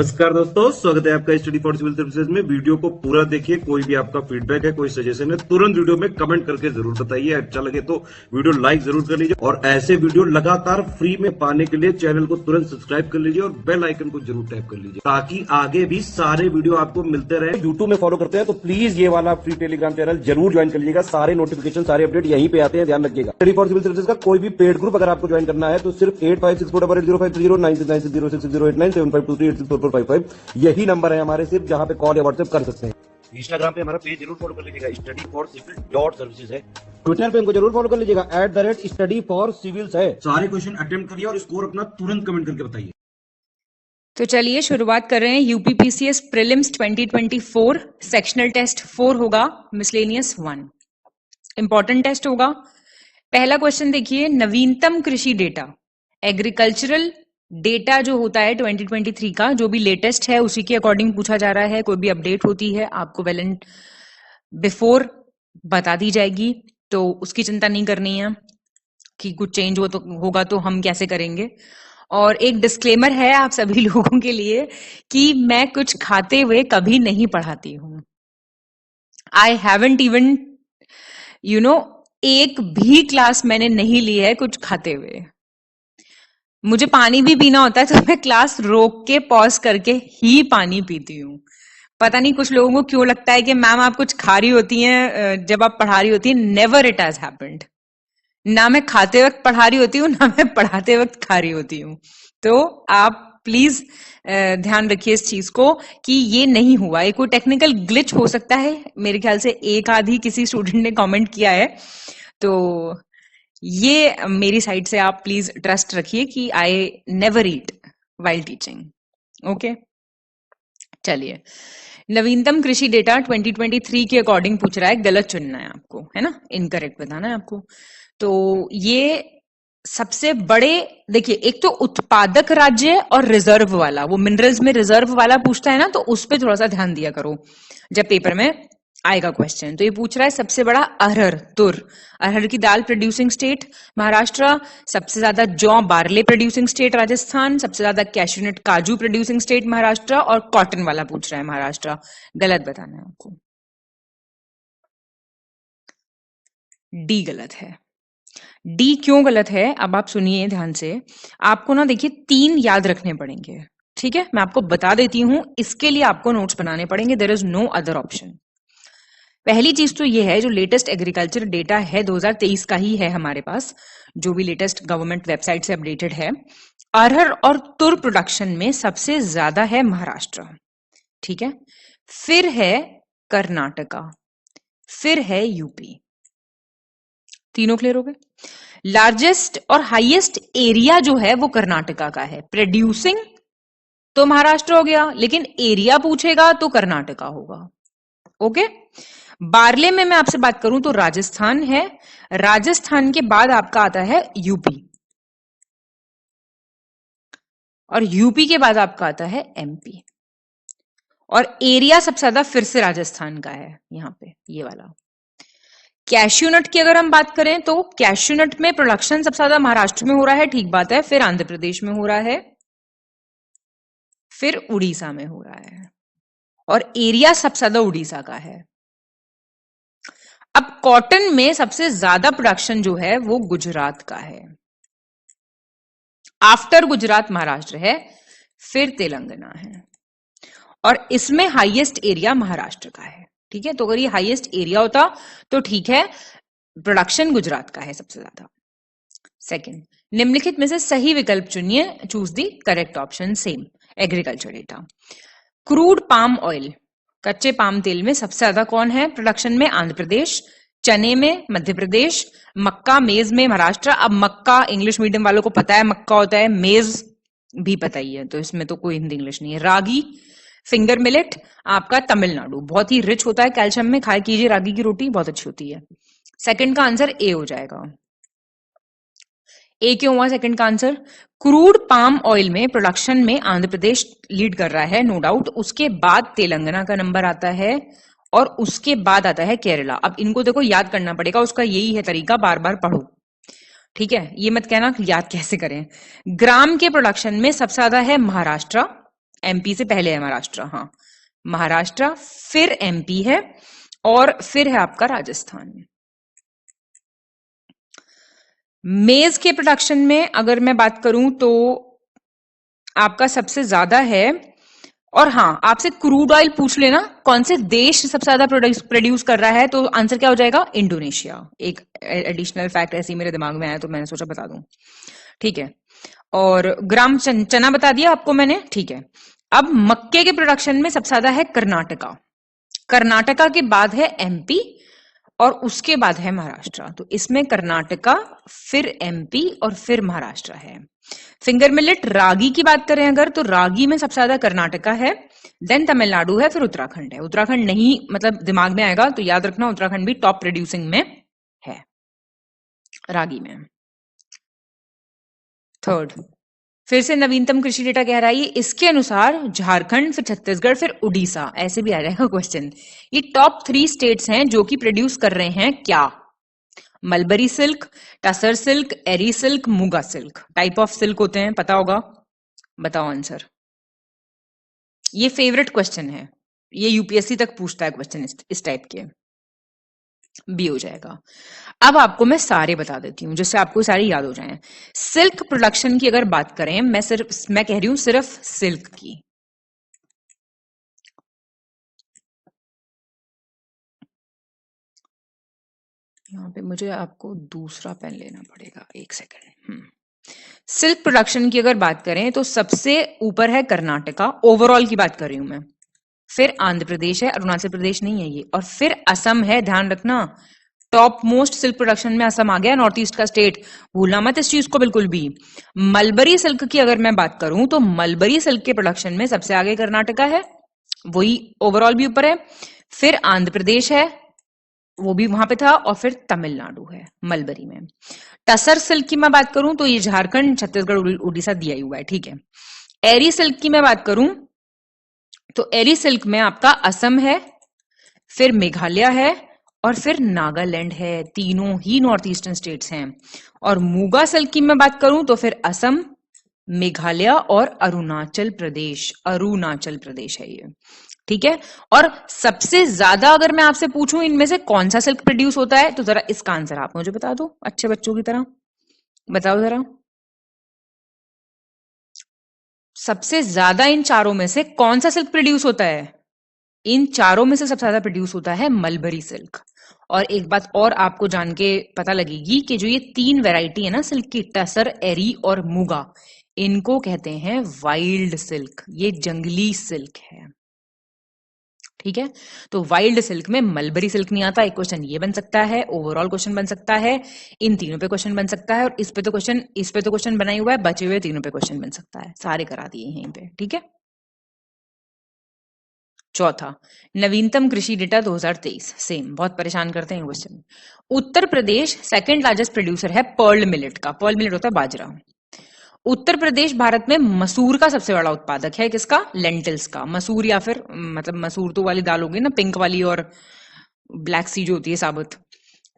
नमस्कार दोस्तों, स्वागत है आपका स्टडी फॉर सिविल सर्विसेज में। वीडियो को पूरा देखिए। कोई भी आपका फीडबैक है, कोई सजेशन है, तुरंत वीडियो में कमेंट करके जरूर बताइए। अच्छा लगे तो वीडियो लाइक जरूर कर लीजिए और ऐसे वीडियो लगातार फ्री में पाने के लिए चैनल को तुरंत सब्सक्राइब कर लीजिए और बेल आइकन को जरूर टैप कर लीजिए ताकि आगे भी सारे वीडियो आपको मिलते रहे। यूट्यूब में फॉलो करते हैं तो प्लीज ये वाला फ्री टेलीग्राम चैनल जरूर ज्वाइन कर लीजिएगा। सारे नोटिफिकेशन, सारे अपडेट यहीं पे आते हैं, ध्यान रखिएगा। स्टडी फॉर सिविल सर्विसेज का कोई भी पेड ग्रुप अगर आपको ज्वाइन करना है तो सिर्फ 856480560969608972386445 यही नंबर है हमारे, सिर्फ जहां पे कॉल या व्हाट्सएप कर सकते हैं। इंस्टाग्राम पे हमारा पेज जरूर फॉलो कर लीजिएगा, study for civil dot services है। ट्विटर पे हमको जरूर फॉलो कर लीजिएगा, @स्टडी फॉर सिविल्स है। सारे क्वेश्चन अटेम्प्ट करिए और स्कोर अपना तुरंत कमेंट करके बताइए। तो चलिए शुरुआत कर रहे हैं। यूपीपीसीएस प्रीलिम्स 2024 सेक्शनल टेस्ट 4 होगा, मिसलेनियस 1 इंपॉर्टेंट टेस्ट होगा। पहला क्वेश्चन देखिए, नवीनतम कृषि डेटा, एग्रीकल्चरल डेटा जो होता है 2023 का, जो भी लेटेस्ट है उसी के अकॉर्डिंग पूछा जा रहा है। कोई भी अपडेट होती है आपको वेल एंड बिफोर बता दी जाएगी, तो उसकी चिंता नहीं करनी है कि कुछ चेंज हो तो होगा तो हम कैसे करेंगे। और एक डिस्क्लेमर है आप सभी लोगों के लिए कि मैं कुछ खाते हुए कभी नहीं पढ़ाती हूं। आई हैवंट इवन एक भी क्लास मैंने नहीं ली है कुछ खाते हुए। मुझे पानी भी पीना होता है तो मैं क्लास रोक के पॉज करके ही पानी पीती हूँ। पता नहीं कुछ लोगों को क्यों लगता है कि मैम आप कुछ खा रही होती हैं जब आप पढ़ा रही होती हैं। Never it has happened. ना मैं खाते वक्त पढ़ा रही होती हूँ, ना मैं पढ़ाते वक्त खा रही होती हूँ। तो आप प्लीज ध्यान रखिए इस चीज को कि ये नहीं हुआ। ये कोई टेक्निकल ग्लिच हो सकता है, मेरे ख्याल से एक आधी किसी स्टूडेंट ने कमेंट किया है, तो ये मेरी साइड से आप प्लीज ट्रस्ट रखिए कि I never eat while teaching. Okay, चलिए। नवीनतम कृषि डेटा 2023 के अकॉर्डिंग पूछ रहा है, गलत चुनना है आपको, है ना, इनकरेक्ट बताना है आपको। तो ये सबसे बड़े, देखिए, एक तो उत्पादक राज्य और रिजर्व वाला, वो मिनरल्स में रिजर्व वाला पूछता है ना, तो उस पर थोड़ा सा ध्यान दिया करो जब पेपर में आएगा क्वेश्चन। तो ये पूछ रहा है सबसे बड़ा अरहर, तुर, अरहर की दाल प्रोड्यूसिंग स्टेट महाराष्ट्र, सबसे ज्यादा जौ बार्ले प्रोड्यूसिंग स्टेट राजस्थान, सबसे ज्यादा कैशूनट काजू प्रोड्यूसिंग स्टेट महाराष्ट्र, और कॉटन वाला पूछ रहा है महाराष्ट्र। गलत बताना है आपको, डी गलत है। डी क्यों गलत है अब आप सुनिए ध्यान से। आपको ना देखिए 3 याद रखने पड़ेंगे, ठीक है, मैं आपको बता देती हूं। इसके लिए आपको नोट्स बनाने पड़ेंगे, there is no other option. पहली चीज तो ये है, जो लेटेस्ट एग्रीकल्चर डेटा है 2023 का ही है हमारे पास, जो भी लेटेस्ट गवर्नमेंट वेबसाइट से अपडेटेड है। अरहर और तुर प्रोडक्शन में सबसे ज्यादा है महाराष्ट्र, ठीक है, फिर है कर्नाटका, फिर है यूपी। तीनों क्लियर हो गए। लार्जेस्ट और हाईएस्ट एरिया जो है वो कर्नाटका का है। प्रोड्यूसिंग तो महाराष्ट्र हो गया, लेकिन एरिया पूछेगा तो कर्नाटका होगा। ओके, बार्ले में मैं आपसे बात करूं तो राजस्थान है, राजस्थान के बाद आपका आता है यूपी, और यूपी के बाद आपका आता है एमपी, और एरिया सबसे ज्यादा फिर से राजस्थान का है यहां पे, ये वाला। कैश्यूनट की अगर हम बात करें तो कैश्यूनट में प्रोडक्शन सबसे ज्यादा महाराष्ट्र में हो रहा है, ठीक बात है, फिर आंध्र प्रदेश में हो रहा है, फिर उड़ीसा में हो रहा है, और एरिया सबसे ज्यादा उड़ीसा का है। अब कॉटन में सबसे ज्यादा प्रोडक्शन जो है वो गुजरात का है, आफ्टर गुजरात महाराष्ट्र है, फिर तेलंगाना है, और इसमें हाईएस्ट एरिया महाराष्ट्र का है, ठीक है। तो अगर ये हाईएस्ट एरिया होता तो ठीक है, प्रोडक्शन गुजरात का है सबसे ज्यादा। सेकंड, निम्नलिखित में से सही विकल्प चुनिए, choose the correct option, same agriculture data. Crude palm oil, कच्चे पाम तेल में सबसे ज्यादा कौन है प्रोडक्शन में? आंध्र प्रदेश, चने में मध्य प्रदेश, मक्का मेज में महाराष्ट्र। अब मक्का इंग्लिश मीडियम वालों को पता है मक्का होता है, मेज भी पता ही है, तो इसमें तो कोई हिंदी इंग्लिश नहीं है। रागी फिंगर मिलेट आपका तमिलनाडु, बहुत ही रिच होता है कैल्शियम में, खाया कीजिए रागी की रोटी, बहुत अच्छी होती है। सेकंड का आंसर ए हो जाएगा। ए क्यों हुआ सेकंड का आंसर? क्रूड पाम ऑयल में प्रोडक्शन में आंध्र प्रदेश लीड कर रहा है, नो डाउट, उसके बाद तेलंगाना का नंबर आता है, और उसके बाद आता है केरला। अब इनको देखो याद करना पड़ेगा, उसका यही है तरीका, बार बार पढ़ो, ठीक है, ये मत कहना याद कैसे करें। ग्राम के प्रोडक्शन में सबसे ज्यादा है महाराष्ट्र, एमपी से पहले है महाराष्ट्र, हाँ महाराष्ट्र, फिर एमपी है और फिर है आपका राजस्थान। मेज के प्रोडक्शन में अगर मैं बात करूं तो आपका सबसे ज्यादा है, और हाँ आपसे क्रूड ऑयल पूछ लेना कौन से देश सबसे ज्यादा प्रोड्यूस कर रहा है, तो आंसर क्या हो जाएगा, इंडोनेशिया। एक एडिशनल फैक्ट ऐसे ही मेरे दिमाग में आया तो मैंने सोचा बता दूं, ठीक है। और ग्राम चना बता दिया आपको मैंने, ठीक है। अब मक्के के प्रोडक्शन में सबसे ज्यादा है कर्नाटका, कर्नाटका के बाद है एमपी और उसके बाद है महाराष्ट्र। तो इसमें कर्नाटका, फिर एमपी और फिर महाराष्ट्र है। फिंगर मिलेट रागी की बात करें अगर, तो रागी में सबसे ज्यादा कर्नाटका है, देन तमिलनाडु है, फिर उत्तराखंड है। उत्तराखंड नहीं मतलब दिमाग में आएगा तो याद रखना उत्तराखंड भी टॉप प्रोड्यूसिंग में है रागी में। थर्ड, फिर से नवीनतम कृषि डेटा कह रहा है इसके अनुसार झारखंड, फिर छत्तीसगढ़, फिर उड़ीसा, ऐसे भी आ जाएगा क्वेश्चन। ये टॉप 3 स्टेट्स हैं जो कि प्रोड्यूस कर रहे हैं क्या, mulberry silk, tussar silk, eri silk, muga silk. Type of silk होते हैं पता होगा, बताओ आंसर। ये फेवरेट क्वेश्चन है, ये यूपीएससी तक पूछता है क्वेश्चन इस टाइप के। बी हो जाएगा। अब आपको मैं सारे बता देती हूं जिससे आपको सारे याद हो जाएं। सिल्क प्रोडक्शन की अगर बात करें, मैं कह रही हूं सिर्फ सिल्क की, यहां पे मुझे आपको दूसरा पेन लेना पड़ेगा, एक सेकंड। सिल्क प्रोडक्शन की अगर बात करें तो सबसे ऊपर है कर्नाटका, ओवरऑल की बात कर रही हूं मैं, फिर आंध्र प्रदेश है, अरुणाचल प्रदेश नहीं है ये, और फिर असम है। ध्यान रखना टॉप मोस्ट सिल्क प्रोडक्शन में असम आ गया, नॉर्थ ईस्ट का स्टेट, भूलना मत इस चीज को बिल्कुल भी। मलबरी सिल्क की अगर मैं बात करूं तो मलबरी सिल्क के प्रोडक्शन में सबसे आगे कर्नाटका है, वही ओवरऑल भी ऊपर है, फिर आंध्र प्रदेश है, वो भी वहां पे था, और फिर तमिलनाडु है मलबरी में। टसर सिल्क की मैं बात करूं तो ये झारखंड, छत्तीसगढ़, उड़ीसा दिया ही हुआ है, ठीक है। एरी सिल्क की मैं बात करूं तो एरी सिल्क में आपका असम है, फिर मेघालय है और फिर नागालैंड है, तीनों ही नॉर्थ ईस्टर्न स्टेट्स हैं। और मूगा सिल्क की मैं बात करूं तो फिर असम, मेघालय और अरुणाचल प्रदेश, अरुणाचल प्रदेश है ये, ठीक है। और सबसे ज्यादा अगर मैं आपसे पूछूं इनमें से कौन सा सिल्क प्रोड्यूस होता है, तो जरा इसका आंसर आप मुझे बता दो अच्छे बच्चों की तरह, बताओ जरा। सबसे ज्यादा इन चारों में से कौन सा सिल्क प्रोड्यूस होता है, इन चारों में से सबसे ज्यादा प्रोड्यूस होता है मलबरी सिल्क। और एक बात और आपको जान के पता लगेगी कि जो ये 3 वैरायटी है ना सिल्क की, टसर, एरी और मूगा, इनको कहते हैं वाइल्ड सिल्क, ये जंगली सिल्क है, ठीक है। तो वाइल्ड सिल्क में मलबरी सिल्क नहीं आता। एक क्वेश्चन ये बन सकता है, ओवरऑल क्वेश्चन बन सकता है, इन तीनों पे क्वेश्चन बन सकता है, और इस पे तो क्वेश्चन बना ही हुआ है, बचे हुए तीनों पे क्वेश्चन बन सकता है, सारे करा दिए यहीं पे, ठीक है। चौथा, नवीनतम कृषि डेटा 2023, सेम, बहुत परेशान करते हैं question. Uttar Pradesh second largest producer है पर्ल मिलेट का, पर्ल मिलेट होता है बाजरा। उत्तर प्रदेश भारत में मसूर का सबसे बड़ा उत्पादक है, किसका, लेंटिल्स का, मसूर या फिर मतलब मसूर तो वाली दाल होगी ना, पिंक वाली और ब्लैक सी जो होती है साबुत।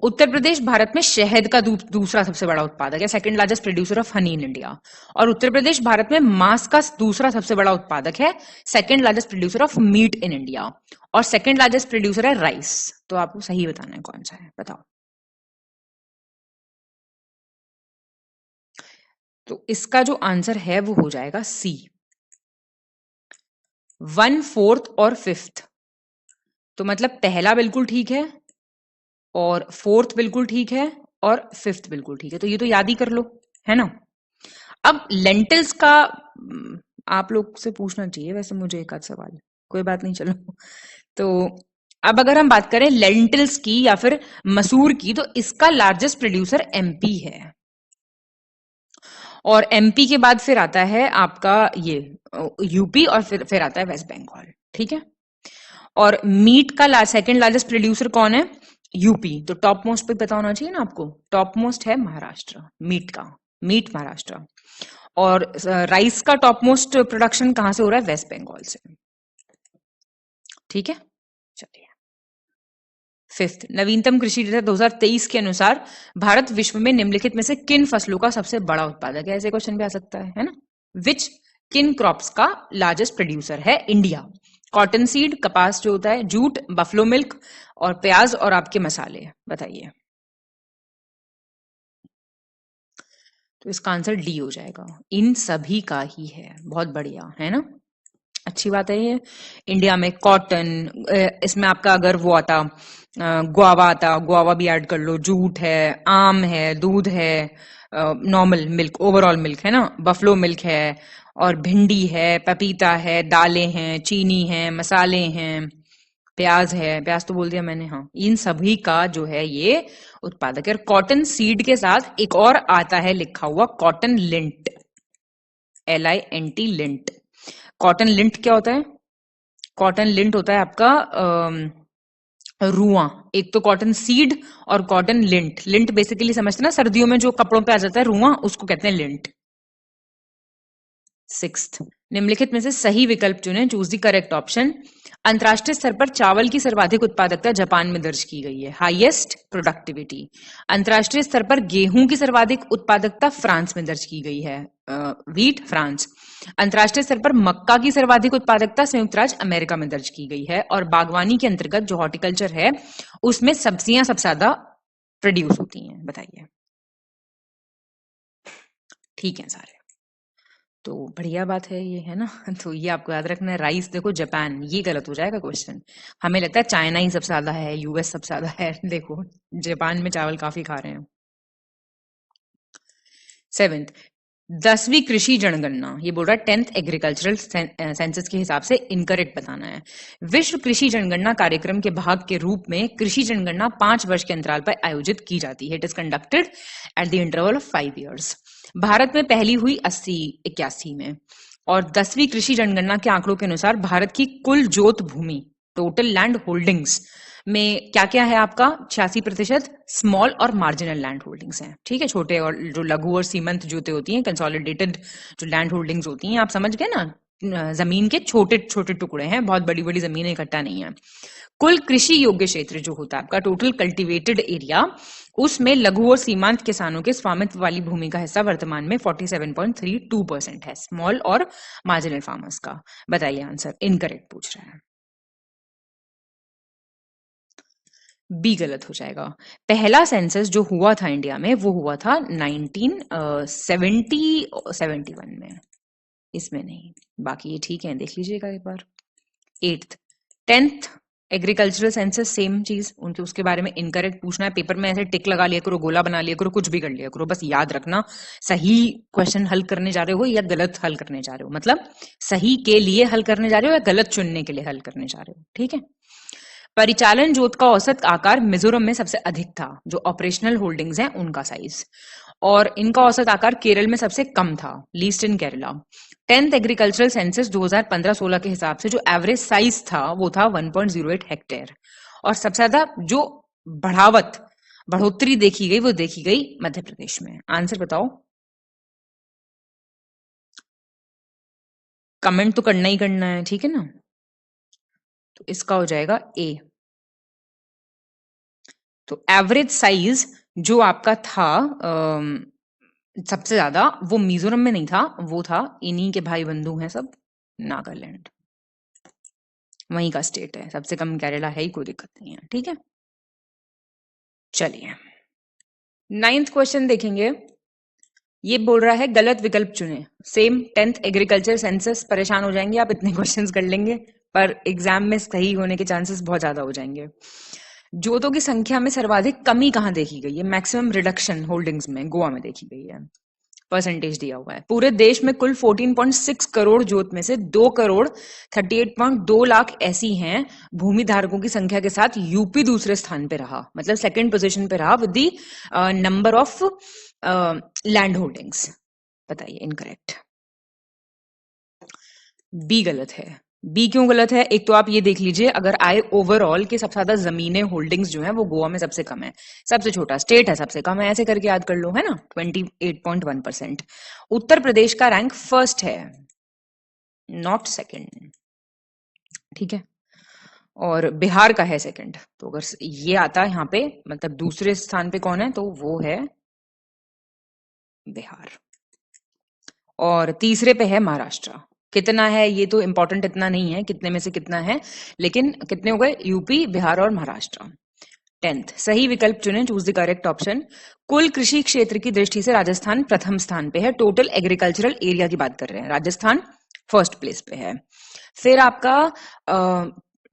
उत्तर प्रदेश भारत में शहद का दूसरा सबसे बड़ा उत्पादक है, second largest producer of honey in India. और उत्तर प्रदेश भारत में मांस का दूसरा सबसे बड़ा उत्पादक है, second largest producer of meat in India, और सेकंड लार्जेस्ट प्रोड्यूसर है राइस। तो आपको सही बताना है कौन सा है, बताओ। तो इसका जो आंसर है वो हो जाएगा सी, 1/4 और 5th। तो मतलब पहला बिल्कुल ठीक है, और 4th बिल्कुल ठीक है, और 5th बिल्कुल ठीक है, तो ये तो याद ही कर लो, है ना। अब लेंटिल्स का आप लोग से पूछना चाहिए वैसे मुझे एक आध सवाल, कोई बात नहीं, चलो। तो अब अगर हम बात करें लेंटिल्स की या फिर मसूर की, तो इसका लार्जेस्ट प्रोड्यूसर एमपी है, और एमपी के बाद फिर आता है आपका ये यूपी, और फिर आता है वेस्ट बंगाल, ठीक है। और मीट का सेकंड लार्जेस्ट प्रोड्यूसर कौन है, यूपी। तो टॉप मोस्ट पे पता होना चाहिए ना आपको, टॉप मोस्ट है महाराष्ट्र, मीट का, मीट महाराष्ट्र। और राइस का टॉप मोस्ट प्रोडक्शन कहां से हो रहा है, वेस्ट बंगाल से, ठीक है। चलिए 5th, नवीनतम कृषि डेटा 2023 के अनुसार भारत विश्व में निम्नलिखित में से किन फसलों का सबसे बड़ा उत्पादक है, ऐसे क्वेश्चन भी आ सकता है ना। विच किन क्रॉप्स का लार्जेस्ट प्रोड्यूसर है इंडिया? कॉटन सीड, कपास जो होता है, जूट, बफलो मिल्क और प्याज और आपके मसाले, बताइए। तो इसका आंसर डी हो जाएगा, इन सभी का ही है। बहुत बढ़िया है ना, अच्छी बात है ये। इंडिया में कॉटन, इसमें आपका अगर वो आता गुआवा आता, गुआवा भी ऐड कर लो, जूट है, आम है, दूध है, नॉर्मल मिल्क, ओवरऑल मिल्क है ना, बफलो मिल्क है, और भिंडी है, पपीता है, दालें हैं, चीनी है, मसाले हैं, प्याज है, प्याज तो बोल दिया मैंने, हाँ, इन सभी का जो है ये उत्पादक है। कॉटन सीड के साथ एक और आता है लिखा हुआ, cotton lint, LINT, lint. Cotton lint क्या होता है? कॉटन लिंट होता है आपका रुआ। एक तो कॉटन सीड और कॉटन लिंट। लिंट बेसिकली समझते ना, सर्दियों में जो कपड़ों पे आ जाता है रुआ, उसको कहते हैं लिंट। 6th, निम्नलिखित में से सही विकल्प चुनें, चूज द करेक्ट ऑप्शन। अंतरराष्ट्रीय स्तर पर चावल की सर्वाधिक उत्पादकता जापान में दर्ज की गई है, हाईएस्ट प्रोडक्टिविटी। अंतरराष्ट्रीय स्तर पर गेहूं की सर्वाधिक उत्पादकता फ्रांस में दर्ज की गई है, व्हीट, फ्रांस। अंतरराष्ट्रीय स्तर पर मक्का की सर्वाधिक उत्पादकता संयुक्त राज्य अमेरिका में दर्ज की गई है। और बागवानी के अंतर्गत जो हॉर्टिकल्चर है उसमें सब्जियां सबसे ज्यादा प्रोड्यूस होती हैं, बताइए। ठीक है सारे, तो बढ़िया बात है ये, है ना। तो ये आपको याद रखना है। राइस देखो जापान, ये गलत हो जाएगा क्वेश्चन। हमें लगता है चाइना ही सबसे ज्यादा है, US सबसे ज्यादा है, देखो जापान में चावल काफी खा रहे हैं। 7th, 10वीं कृषि जनगणना, ये बोल रहा है 10th एग्रीकल्चरल सेंसस के हिसाब से इनकरेक्ट बताना है। विश्व कृषि जनगणना कार्यक्रम के भाग के रूप में कृषि जनगणना 5 वर्ष के अंतराल पर आयोजित की जाती है। It is conducted at the interval of 5 years। Bharat में पहली हुई 80-81 में। और 10वीं कृषि जनगणना के आंकड़ों के अनुसार भारत की कुल जोत भूमि, टोटल लैंड होल्डिंग्स में क्या क्या है आपका, 86% स्मॉल और मार्जिनल लैंड होल्डिंग्स हैं। ठीक है, छोटे और जो लघु और सीमंत जोते होती हैं, कंसोलिडेटेड जो लैंड होल्डिंग्स होती हैं, आप समझ गए ना, जमीन के छोटे छोटे टुकड़े हैं, बहुत बड़ी बड़ी जमीन इकट्ठा नहीं है। कुल कृषि योग्य क्षेत्र जो होता है आपका, टोटल कल्टीवेटेड एरिया, उसमें लघु और सीमांत किसानों के स्वामित्व वाली भूमि का हिस्सा वर्तमान में 47.32% है, स्मॉल और मार्जिनल फार्मर्स का। बताइए आंसर, इनकरेक्ट पूछ रहा है। बी गलत हो जाएगा। पहला सेंसस जो हुआ था इंडिया में वो हुआ था 1971 में, इसमें नहीं। बाकी ये ठीक है, देख लीजिएगा एक बार। 8th, 10th agricultural census, same चीज, उनके उसके बारे में इनकरेक्ट पूछना है। पेपर में ऐसे टिक लगा लिया करो, गोला बना लिया करो, कुछ भी कर लिया करो, बस याद रखना सही क्वेश्चन हल करने जा रहे हो या गलत हल करने जा रहे हो, मतलब सही के लिए हल करने जा रहे हो या गलत चुनने के लिए हल करने जा रहे हो। ठीक है। परिचालन जोत का औसत आकार मिजोरम में सबसे अधिक था, जो ऑपरेशनल होल्डिंग्स हैं उनका साइज, और इनका औसत आकार केरल में सबसे कम था, least in Kerala. 10th agricultural census 2015-16 के हिसाब से जो एवरेज साइज था वो था 1.08 हेक्टेयर, और सबसे ज्यादा जो बढ़ोतरी देखी गई वो देखी गई मध्य प्रदेश में। आंसर बताओ, कमेंट तो करना ही करना है, ठीक है ना। तो इसका हो जाएगा ए। तो एवरेज साइज जो आपका था सबसे ज्यादा, वो मिजोरम में नहीं था, वो था, इन्हीं के भाई बंधु हैं सब, नागालैंड, वहीं का स्टेट है। सबसे कम केरला है ही, कोई दिक्कत नहीं है। ठीक है, चलिए 9th क्वेश्चन देखेंगे। ये बोल रहा है गलत विकल्प चुने, सेम 10th एग्रीकल्चर सेंसस। परेशान हो जाएंगे आप, इतने क्वेश्चंस कर लेंगे पर एग्जाम में सही होने के चांसेस बहुत ज्यादा हो जाएंगे। जोतों की संख्या में सर्वाधिक कमी कहां देखी गई है? मैक्सिमम रिडक्शन होल्डिंग्स में गोवा में देखी गई है, परसेंटेज दिया हुआ है। पूरे देश में कुल 14.6 करोड़ जोत में से 2 करोड़ 38.2 लाख ऐसी हैं भूमि धारकों की संख्या के साथ यूपी दूसरे स्थान पे रहा, मतलब सेकंड पोजीशन पे रहा with the number of land holdings. बताइए इनकरेक्ट। बी गलत है। बी क्यों गलत है? एक तो आप ये देख लीजिए, अगर आए ओवरऑल के सबसे ज्यादा जमीनें होल्डिंग्स जो है वो गोवा में सबसे कम है, सबसे छोटा स्टेट है, सबसे कम है, ऐसे करके याद कर लो, है ना, 28.1%। उत्तर प्रदेश का रैंक फर्स्ट है, नॉट सेकंड, ठीक है, और बिहार का है सेकंड। तो अगर ये आता है यहाँ पे, मतलब दूसरे स्थान पे कौन है, तो वो है बिहार। और तीसरे पे है महाराष्ट्र। कितना है ये तो इंपॉर्टेंट इतना नहीं है, कितने में से कितना है, लेकिन कितने हो गए? यूपी, बिहार और महाराष्ट्र। 10th सही विकल्प चुनें, चूज द करेक्ट ऑप्शन। कुल कृषि क्षेत्र की दृष्टि से राजस्थान प्रथम स्थान पे है। टोटल एग्रीकल्चरल एरिया की बात कर रहे हैं, राजस्थान फर्स्ट प्लेस पे है। फिर आपका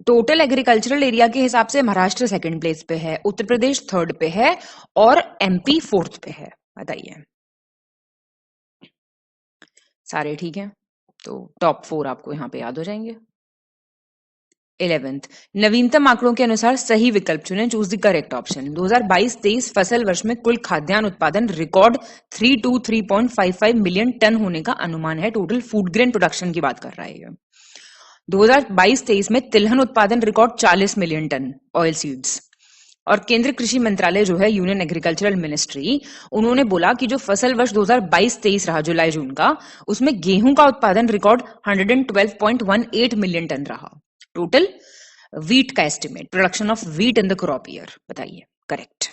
टोटल एग्रीकल्चरल एरिया के हिसाब से महाराष्ट्र सेकंड प्लेस पे है, उत्तर प्रदेश थर्ड पे है और एमपी फोर्थ पे है। बताइए, सारे ठीक हैं? तो टॉप 4 आपको यहाँ पे याद हो जाएंगे। 11th नवीनतम आंकड़ों के अनुसार सही विकल्प चुनें, चूज द करेक्ट ऑप्शन। 2022-23 फसल वर्ष में कुल खाद्यान्न उत्पादन रिकॉर्ड 323.55 मिलियन टन होने का अनुमान है। टोटल फूड ग्रेन प्रोडक्शन की बात कर रहा है ये। 2022-23 में तिलहन उत्पादन record 40 million tonne oil seeds. और केंद्र कृषि मंत्रालय जो है, यूनियन एग्रीकल्चरल मिनिस्ट्री, उन्होंने बोला कि जो फसल वर्ष 2022-23 रहा जुलाई जून का, उसमें गेहूं का उत्पादन रिकॉर्ड 112.18 मिलियन टन रहा। टोटल वीट का estimate, production of wheat in the crop year. बताइए करेक्ट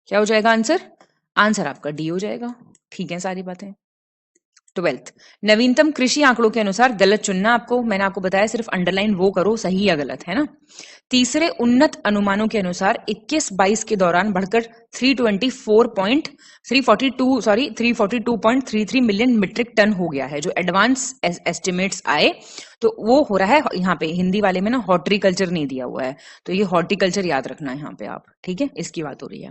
क्या हो जाएगा आंसर? आंसर आपका डी हो जाएगा। ठीक है सारी बातें। 12th नवीनतम कृषि आंकड़ों के अनुसार गलत चुनना आपको, मैंने आपको बताया सिर्फ अंडरलाइन वो करो सही या गलत, है ना। तीसरे उन्नत अनुमानों के अनुसार 21-22 के दौरान बढ़कर 342.33 मिलियन मीट्रिक टन हो गया है। जो एडवांस एस्टिमेट्स आए तो वो हो रहा है यहाँ पे, हिंदी वाले में ना हॉर्टिकल्चर नहीं दिया हुआ है, तो ये हॉर्टिकल्चर याद रखना है यहाँ पे आप, ठीक है, इसकी बात हो रही है।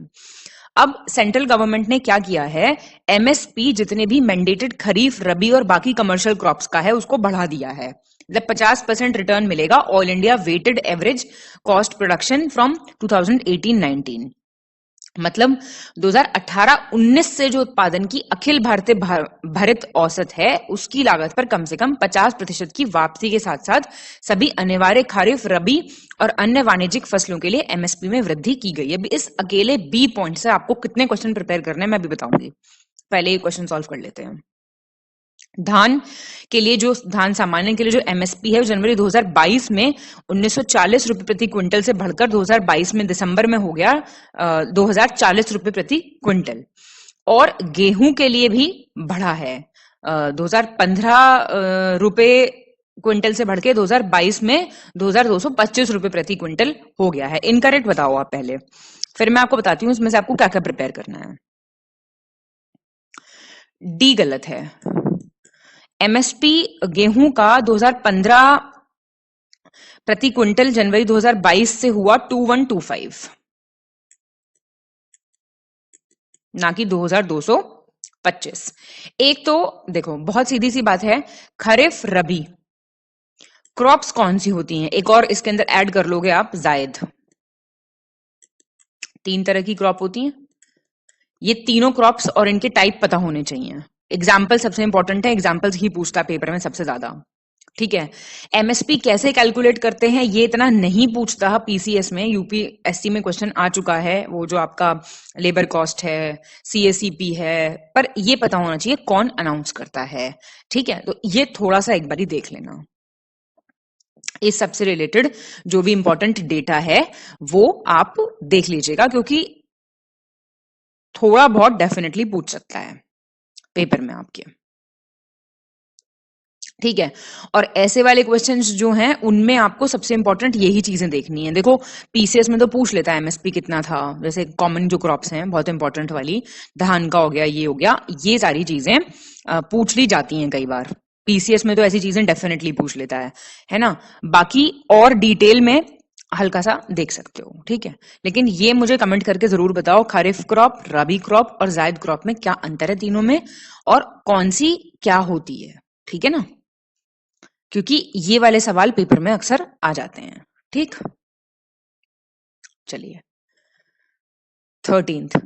अब सेंट्रल गवर्नमेंट ने क्या किया है, एमएसपी जितने भी मैंडेटेड खरीफ, रबी और बाकी कमर्शियल क्रॉप्स का है उसको बढ़ा दिया है। मतलब 50% रिटर्न मिलेगा all India weighted average cost production from 2018-19। मतलब 2018-19 से जो उत्पादन की अखिल भारतीय भारित औसत है उसकी लागत पर कम से कम 50% की वापसी के साथ साथ सभी अनिवार्य खरीफ, रबी और अन्य वाणिज्यिक फसलों के लिए एमएसपी में वृद्धि की गई है। इस अकेले बी पॉइंट से आपको कितने क्वेश्चन प्रिपेयर करने हैं मैं भी बताऊंगी। पहले ये क्वेश्चन सॉल्व कर लेते हैं। धान के लिए जो धान सामान्य के लिए जो एमएसपी है जनवरी 2022 में 1940 रुपए प्रति क्विंटल से बढ़कर 2022 में दिसंबर में हो गया 2040 रुपए प्रति क्विंटल। और गेहूं के लिए भी बढ़ा है, 2015 रुपए क्विंटल से बढ़ के 2022 में 2225 रुपए प्रति क्विंटल हो गया है। इनकरेक्ट बताओ आप पहले, फिर मैं आपको बताती हूँ इसमें से आपको क्या क्या प्रिपेयर करना है। डी गलत है। एमएसपी गेहूं का 2015 प्रति क्विंटल जनवरी 2022 से हुआ 2125, ना कि 2225। एक तो देखो बहुत सीधी सी बात है, खरीफ रबी क्रॉप्स कौन सी होती हैं, एक और इसके अंदर ऐड कर लोगे आप जायद। 3 तरह की क्रॉप होती हैं, ये तीनों क्रॉप्स और इनके टाइप पता होने चाहिए। एग्जाम्पल सबसे इंपॉर्टेंट है, एग्जाम्पल्स ही पूछता पेपर में सबसे ज्यादा, ठीक है। एमएसपी कैसे कैलकुलेट करते हैं ये इतना नहीं पूछता पीसीएस में, यूपीएससी में क्वेश्चन आ चुका है, वो जो आपका लेबर कॉस्ट है, सीएसीपी है, पर ये पता होना चाहिए कौन अनाउंस करता है, ठीक है। तो ये थोड़ा सा एक बारी देख लेना, इस सबसे रिलेटेड जो भी इंपॉर्टेंट डेटा है वो आप देख लीजिएगा, क्योंकि थोड़ा बहुत डेफिनेटली पूछ सकता है पेपर में आपके, ठीक है। और ऐसे वाले क्वेश्चंस जो हैं उनमें आपको सबसे इंपॉर्टेंट यही चीजें देखनी है। देखो पीसीएस में तो पूछ लेता है एमएसपी कितना था, जैसे कॉमन जो क्रॉप्स हैं बहुत इंपॉर्टेंट वाली, धान का हो गया, ये हो गया, ये सारी चीजें पूछ ली जाती हैं कई बार। पीसीएस में तो ऐसी चीजें डेफिनेटली पूछ लेता है ना। बाकी और डिटेल में हल्का सा देख सकते हो, ठीक है। लेकिन ये मुझे कमेंट करके जरूर बताओ, खरीफ क्रॉप, रबी क्रॉप और जायद क्रॉप में क्या अंतर है तीनों में, और कौन सी क्या होती है, ठीक है ना, क्योंकि ये वाले सवाल पेपर में अक्सर आ जाते हैं, ठीक। चलिए 13th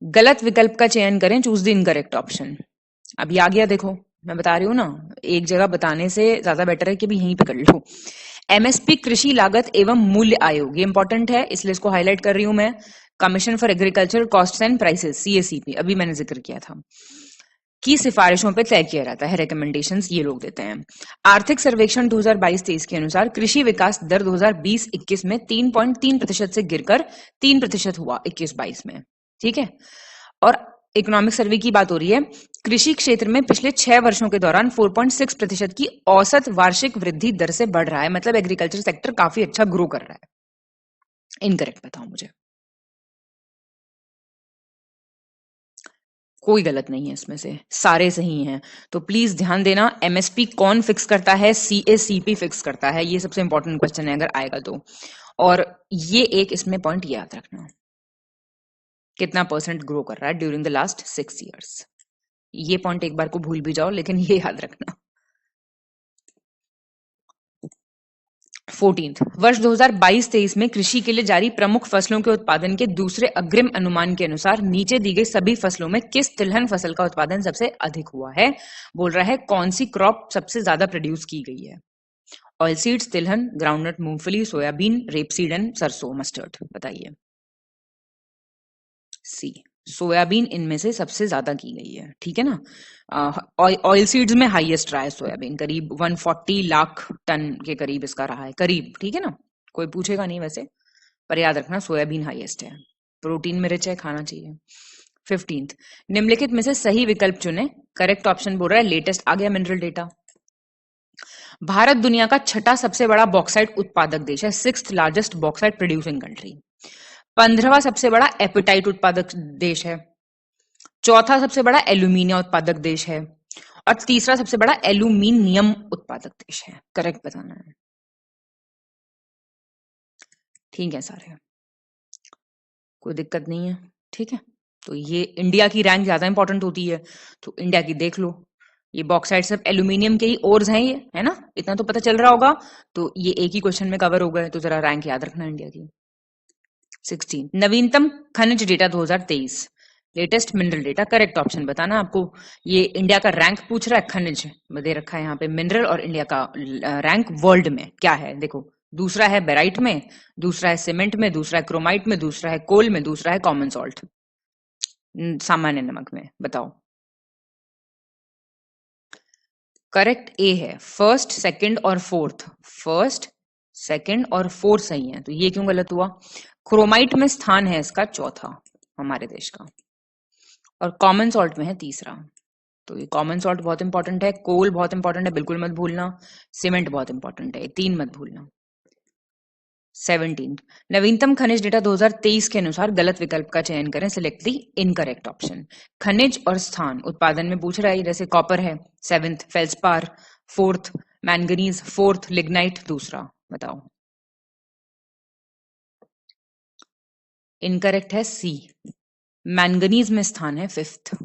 गलत विकल्प का चयन करें, चूज द इनकरेक्ट ऑप्शन। अब ये आ गया, देखो मैं बता रही हूं ना, एक जगह बताने से ज्यादा बेटर है कि भी यहीं पे कर लो। एमएसपी कृषि लागत एवं मूल्य आयोग, ये इंपॉर्टेंट है इसलिए इसको हाईलाइट कर रही हूं मैं। Commission for agriculture cost and prices, CACP, अभी मैंने जिक्र किया था, की सिफारिशों पे तय किया जाता है, रिकमेंडेशंस ये लोग देते हैं। आर्थिक सर्वेक्षण 2022-23 के अनुसार कृषि विकास दर 2020-21 में 3.3% से गिरकर 3% हुआ 21-22 में, ठीक है। और इकोनॉमिक सर्वे की बात हो रही है। कृषि क्षेत्र में पिछले 6 वर्षों के दौरान 4.6% की औसत वार्षिक वृद्धि दर से बढ़ रहा है, मतलब एग्रीकल्चर सेक्टर काफी अच्छा ग्रो कर रहा है। इनकरेक्ट बताओ मुझे। कोई गलत नहीं है इसमें से, सारे सही हैं। तो प्लीज ध्यान देना, एमएसपी कौन फिक्स करता है? सीएसीपी फिक्स करता है। ये सबसे इंपॉर्टेंट क्वेश्चन है अगर आएगा तो। और ये एक इसमें पॉइंट याद रखना, कितना परसेंट ग्रो कर रहा है ड्यूरिंग द लास्ट 6 ईयर्स। ये पॉइंट एक बार को भूल भी जाओ, लेकिन ये याद रखना। 14th, वर्ष 2022-23 में कृषि के लिए जारी प्रमुख फसलों के उत्पादन के दूसरे अग्रिम अनुमान के अनुसार नीचे दी गई सभी फसलों में किस तिलहन फसल का उत्पादन सबसे अधिक हुआ है? बोल रहा है कौन सी क्रॉप सबसे ज्यादा प्रोड्यूस की गई है? ऑयल सीड्स, तिलहन, ग्राउंडनट, मूंगफली, सोयाबीन, रेपसीड एंड सरसों, मस्टर्ड। बताइए। सी, सोयाबीन इनमें से सबसे ज्यादा की गई है, ठीक है ना। ऑयल सीड्स में हाईएस्ट रहा है सोयाबीन, करीब 140 लाख टन के करीब इसका रहा है, करीब, ठीक है ना। कोई पूछेगा नहीं वैसे, पर याद रखना सोयाबीन हाईएस्ट है, प्रोटीन में रिच है, खाना चाहिए। 15th, निम्नलिखित में से सही विकल्प चुने। करेक्ट ऑप्शन बोल रहा है लेटेस्ट आ गया मिनरल डेटा। भारत दुनिया का छठा सबसे बड़ा बॉक्साइट उत्पादक देश है, 6th largest bauxite producing country. 15वां सबसे बड़ा एपिटाइट उत्पादक देश है। चौथा सबसे बड़ा एल्यूमिनियम उत्पादक देश है। और तीसरा सबसे बड़ा एल्यूमिनियम उत्पादक देश है। करेक्ट बताना है, ठीक है सारे, कोई दिक्कत नहीं है, ठीक है। तो ये इंडिया की रैंक ज्यादा इंपॉर्टेंट होती है, तो इंडिया की देख लो। ये बॉक्साइट सब एल्यूमिनियम के ही ओर्स हैं, ये है ना, इतना तो पता चल रहा होगा। तो ये एक ही क्वेश्चन में कवर हो गए, तो जरा रैंक याद रखना इंडिया की। 16, नवीनतम खनिज data 2023, latest mineral data. Correct option बताना आपको। ये इंडिया का रैंक पूछ रहा है, खनिज में दे रखा है यहाँ पे मिनरल, और इंडिया का रैंक वर्ल्ड में क्या है देखो। दूसरा है बेराइट में, दूसरा है सीमेंट में, दूसरा है क्रोमाइट में, दूसरा है कोल में, दूसरा है कॉमन सॉल्ट, सामान्य नमक में। बताओ। करेक्ट ए है, फर्स्ट, सेकंड और फोर्थ। फर्स्ट, सेकंड और फोर्थ सही है, तो ये क्यों गलत हुआ? क्रोमाइट में स्थान है इसका चौथा हमारे देश का, और कॉमन सॉल्ट में है तीसरा। तो ये कॉमन सॉल्ट बहुत इंपॉर्टेंट है, कोल बहुत इंपॉर्टेंट है, बिल्कुल मत भूलना, सीमेंट बहुत इंपॉर्टेंट है, 3 मत भूलना। 17, नवीनतम खनिज डेटा 2023 के अनुसार गलत विकल्प का चयन करें, सिलेक्ट दी इनकरेक्ट ऑप्शन। खनिज और स्थान उत्पादन में पूछ रहा है, जैसे कॉपर है 7th, feldspar 4th, manganese 4th, lignite दूसरा। बताओ। इनकरेक्ट है सी, मैंगनीज में स्थान है 5th।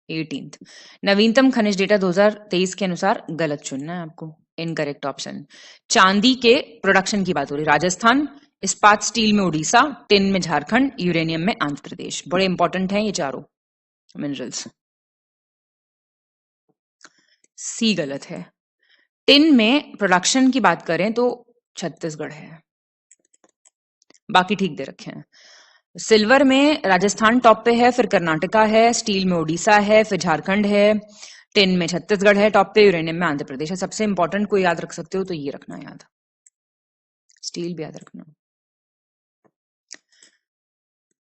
18, नवीनतम खनिज डेटा 2023 के अनुसार गलत चुनना है आपको, इनकरेक्ट ऑप्शन। चांदी के प्रोडक्शन की बात हो रही, राजस्थान, इस्पात स्टील में उड़ीसा, टिन में झारखंड, यूरेनियम में आंध्र प्रदेश। बड़े इंपॉर्टेंट हैं ये चारों मिनरल्स। सी गलत है। टिन में प्रोडक्शन की बात करें तो छत्तीसगढ़ है, बाकी ठीक दे रखे हैं। सिल्वर में राजस्थान टॉप पे है, फिर कर्नाटका है, स्टील में उड़ीसा है, फिर झारखंड है, टिन में छत्तीसगढ़ है टॉप पे, यूरेनियम में आंध्र प्रदेश है। सबसे इंपॉर्टेंट कोई याद रख सकते हो तो ये रखना याद, स्टील भी याद रखना।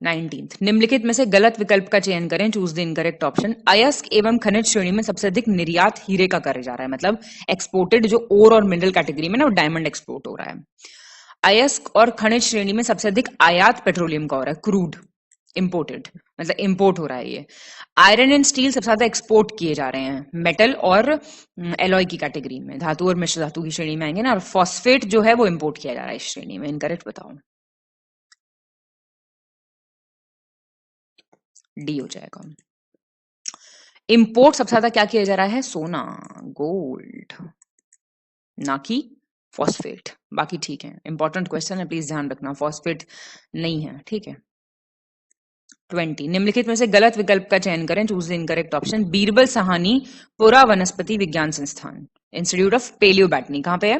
19, निम्नलिखित में से गलत विकल्प का चयन करें, चूज द इनकरेक्ट ऑप्शन। अयस्क एवं खनिज श्रेणी में सबसे अधिक निर्यात हीरे का करे जा रहा है, मतलब एक्सपोर्टेड जो ओर और मिनरल कैटेगरी में ना, वो डायमंड एक्सपोर्ट हो रहा है। अयस्क और खनिज श्रेणी में सबसे अधिक आयात पेट्रोलियम का हो रहा है, क्रूड इंपोर्टेड, मतलब इंपोर्ट हो रहा है ये। आयरन एंड स्टील सबसे ज्यादा एक्सपोर्ट किए जा रहे हैं, मेटल और एलॉय की कैटेगरी में, धातु और मिश्र धातु की श्रेणी में आएंगे ना। और फॉस्फेट जो है वो इंपोर्ट किया जा रहा है इस श्रेणी में। इनकरेक्ट बताओ। डी हो जाएगा। इंपोर्ट सबसे ज्यादा क्या किया जा रहा है? सोना, गोल्ड, ना कि फॉस्फेट। बाकी ठीक है, इंपॉर्टेंट क्वेश्चन है, प्लीज ध्यान रखना, फॉस्फेट नहीं है, ठीक है। 20, निम्नलिखित में से गलत विकल्प का चयन करें, choose the incorrect option. Birbal Sahani पुरा वनस्पति विज्ञान संस्थान, इंस्टीट्यूट ऑफ पेलियोबैटनी, कहां पे है?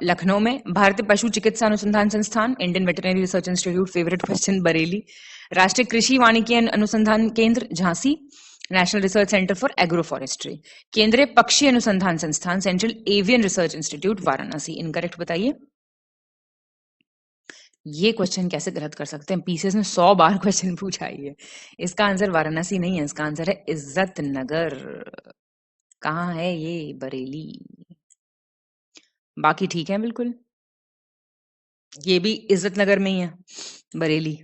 लखनऊ में। भारतीय पशु चिकित्सा अनुसंधान संस्थान, Indian veterinary research institute, favourite question, Bareilly. राष्ट्रीय कृषि वानिकी अनुसंधान केंद्र, Jhansi. National research centre for agro forestry. केंद्रीय पक्षी अनुसंधान संस्थान, central avian research institute, Varanasi. Incorrect बताइए। ये क्वेश्चन कैसे गलत कर सकते हैं? पीसीएस ने 100 बार क्वेश्चन पूछा है ये। इसका आंसर वाराणसी नहीं है, इसका आंसर है इज्जत नगर। कहाँ है ये? बरेली। बाकी ठीक है बिल्कुल, ये भी इज्जत नगर में ही है, बरेली।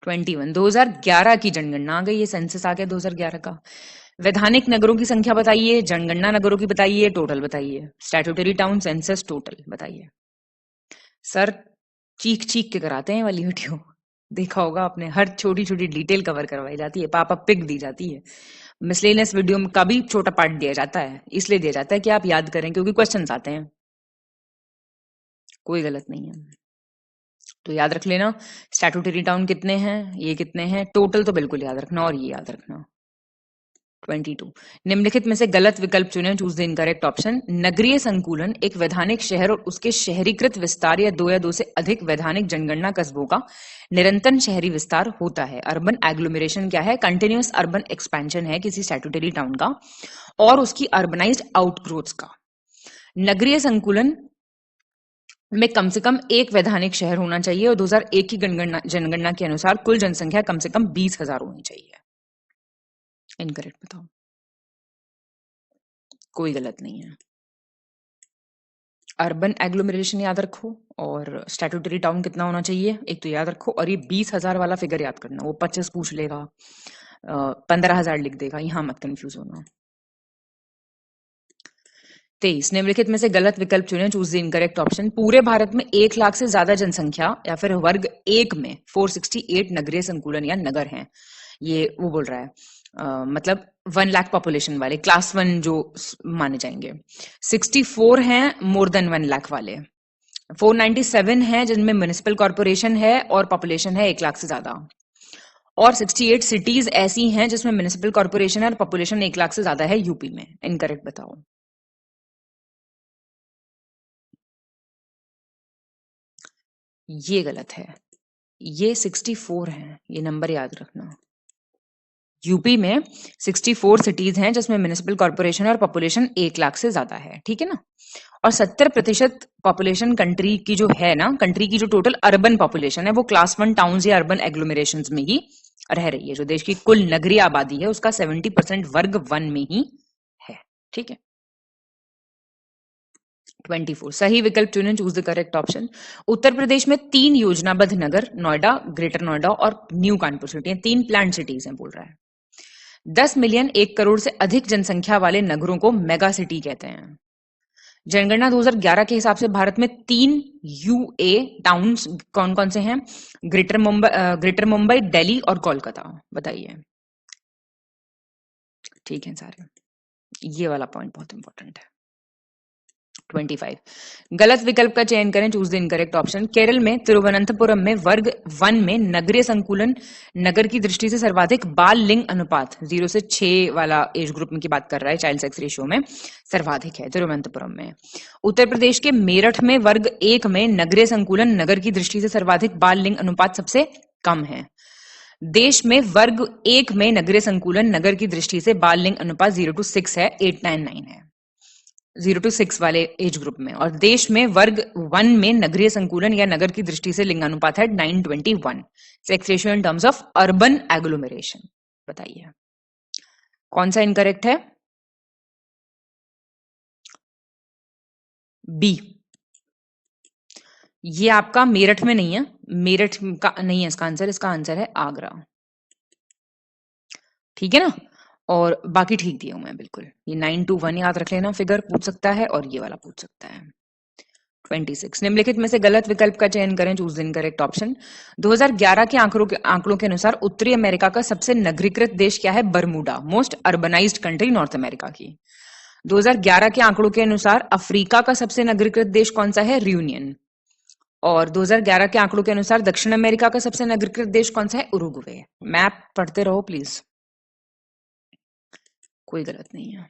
21 2011 की जनगणना आ गई है, सेंसस आ गया 2011 का। वैधानिक नगरों की संख्या बताइए, जनगणना नगरों की बताइए, टोटल बताइए। स्टैट्यूटरी टाउन सेंसस टोटल बताइए। सर चीख चीख के कराते हैं ये वाली वीडियो, देखा होगा आपने, हर छोटी छोटी डिटेल कवर करवाई जाती है, पापा पिक दी जाती है। मिसलेनियस वीडियो का भी छोटा पार्ट दिया जाता है, इसलिए दिया जाता है कि आप याद करें, क्योंकि क्वेश्चंस आते हैं। कोई गलत नहीं है, तो याद रख लेना। स्टैट्यूटरी टाउन कितने हैं, ये कितने हैं, टोटल तो बिल्कुल याद रखना, और ये याद रखना। 22 निम्नलिखित में से गलत विकल्प चुनें, चूज द इनकरेक्ट ऑप्शन। नगरीय संकुलन एक वैधानिक शहर और उसके शहरीकृत विस्तार या दो से अधिक वैधानिक जनगणना कस्बों का निरंतर शहरी विस्तार होता है। अर्बन एग्लोमेरेशन क्या है? कंटिन्यूअस अर्बन एक्सपेंशन है किसी स्टैट्यूटरी टाउन का और उसकी अर्बनाइज्ड आउटग्रोथ्स का। नगरीय संकुलन में कम से कम एक वैधानिक शहर होना चाहिए और 2001 की जनगणना के अनुसार कुल जनसंख्या कम से कम 20,000 होनी चाहिए। इनकरेक्ट बताओ। कोई गलत नहीं है। अर्बन एग्लोमेरेशन याद रखो और स्टैट्यूटरी टाउन कितना होना चाहिए एक तो याद रखो, और ये 20,000 वाला फिगर याद करना। वो 25 पूछ लेगा, 15,000 लिख देगा, यहां मत कंफ्यूज होना। 23 निम्नलिखित में से गलत विकल्प चुनें, चूज द इनकरेक्ट ऑप्शन। पूरे भारत में 1 लाख से ज्यादा जनसंख्या या फिर वर्ग 1 में 468 नगरीय संकुलन या नगर हैं। ये वो बोल रहा है, मतलब 1 लाख पॉपुलेशन वाले क्लास 1 जो माने जाएंगे। 64 हैं मोर देन 1 लाख वाले। 497 हैं जिनमें म्युनिसिपल कॉर्पोरेशन है और पॉपुलेशन है 1 लाख से ज्यादा। और 68 सिटीज ऐसी हैं जिसमें म्युनिसिपल कॉर्पोरेशन है और पॉपुलेशन 1 लाख से ज्यादा है यूपी में। इनकरेक्ट बताओ। ये गलत है, ये 64 हैं, ये नंबर याद रखना। यूपी में 64 सिटीज हैं जिसमें म्युनिसिपल कॉर्पोरेशन और पॉपुलेशन 1 लाख से ज्यादा है, ठीक है ना। और 70% पॉपुलेशन कंट्री की जो है ना, कंट्री की जो टोटल अर्बन पॉपुलेशन है वो क्लास 1 टाउन्स या अर्बन एग्लोमेरेशन में ही रह रही है। जो देश की कुल नगरीय आबादी है उसका 70% वर्ग 1 में ही है, ठीक है। 24 सही विकल्प चुनें, choose the correct option. Uttar Pradesh में 3 योजनाबद्ध नगर, नोएडा, ग्रेटर नोएडा और new Kanpur city, 3 plan cities हैं बोल रहा है। 10 मिलियन 1 करोड़ से अधिक जनसंख्या वाले नगरों को मेगा सिटी कहते हैं। जनगणना 2011 के हिसाब से भारत में 3 यूए टाउन्स कौन कौन से हैं? ग्रेटर मुंबई, दिल्ली और कोलकाता, बताइए। ठीक है सारे, ये वाला पॉइंट बहुत इंपॉर्टेंट है। 25 गलत विकल्प का चयन करें, choose the incorrect option. Kerala में तिरुवनंतपुरम में वर्ग 1 में नगरीय संकुलन नगर की दृष्टि से सर्वाधिक बाल लिंग अनुपात 0 से 6 वाला एज ग्रुप में की बात कर रहा है, चाइल्ड सेक्स रेशियो में सर्वाधिक है तिरुवनंतपुरम में। उत्तर प्रदेश के मेरठ में वर्ग 1 में नगरीय संकुलन नगर की दृष्टि से सर्वाधिक बाल लिंग अनुपात सबसे कम है। देश में वर्ग 1 में नगरीय संकुलन नगर की दृष्टि से बाल लिंग अनुपात 0 to 6 है, 899 है 0 to 6 वाले एज ग्रुप में। और देश में वर्ग 1 में नगरीय संकुलन या नगर की दृष्टि से लिंगानुपात है 921। Sex ratio in terms of urban agglomeration, बताइए कौन सा इनकरेक्ट है? बी। ये आपका मेरठ में नहीं है, मेरठ का नहीं है इसका आंसर, इसका आंसर है आगरा, ठीक है ना। और बाकी ठीक दिया हूं मैं बिल्कुल। ये 9 to 1 याद रख लेना, फिगर पूछ सकता है और ये वाला पूछ सकता है। 26 निम्नलिखित में से गलत विकल्प का चयन करें, चूज द इनकरेक्ट ऑप्शन। 2011 के आंकड़ों के अनुसार उत्तरी अमेरिका का सबसे नगरीकृत देश क्या है? Bermuda, most urbanised country north America की। 2011 के आंकड़ों के अनुसार अफ्रीका का सबसे नगरीकृत देश कौन सा है? रियूनियन। और 2011 के आंकड़ों के अनुसार दक्षिण अमेरिका का सबसे नगरीकृत देश कौन सा है? उरुग्वे। मैप पढ़ते रहो प्लीज, कोई गलत नहीं है।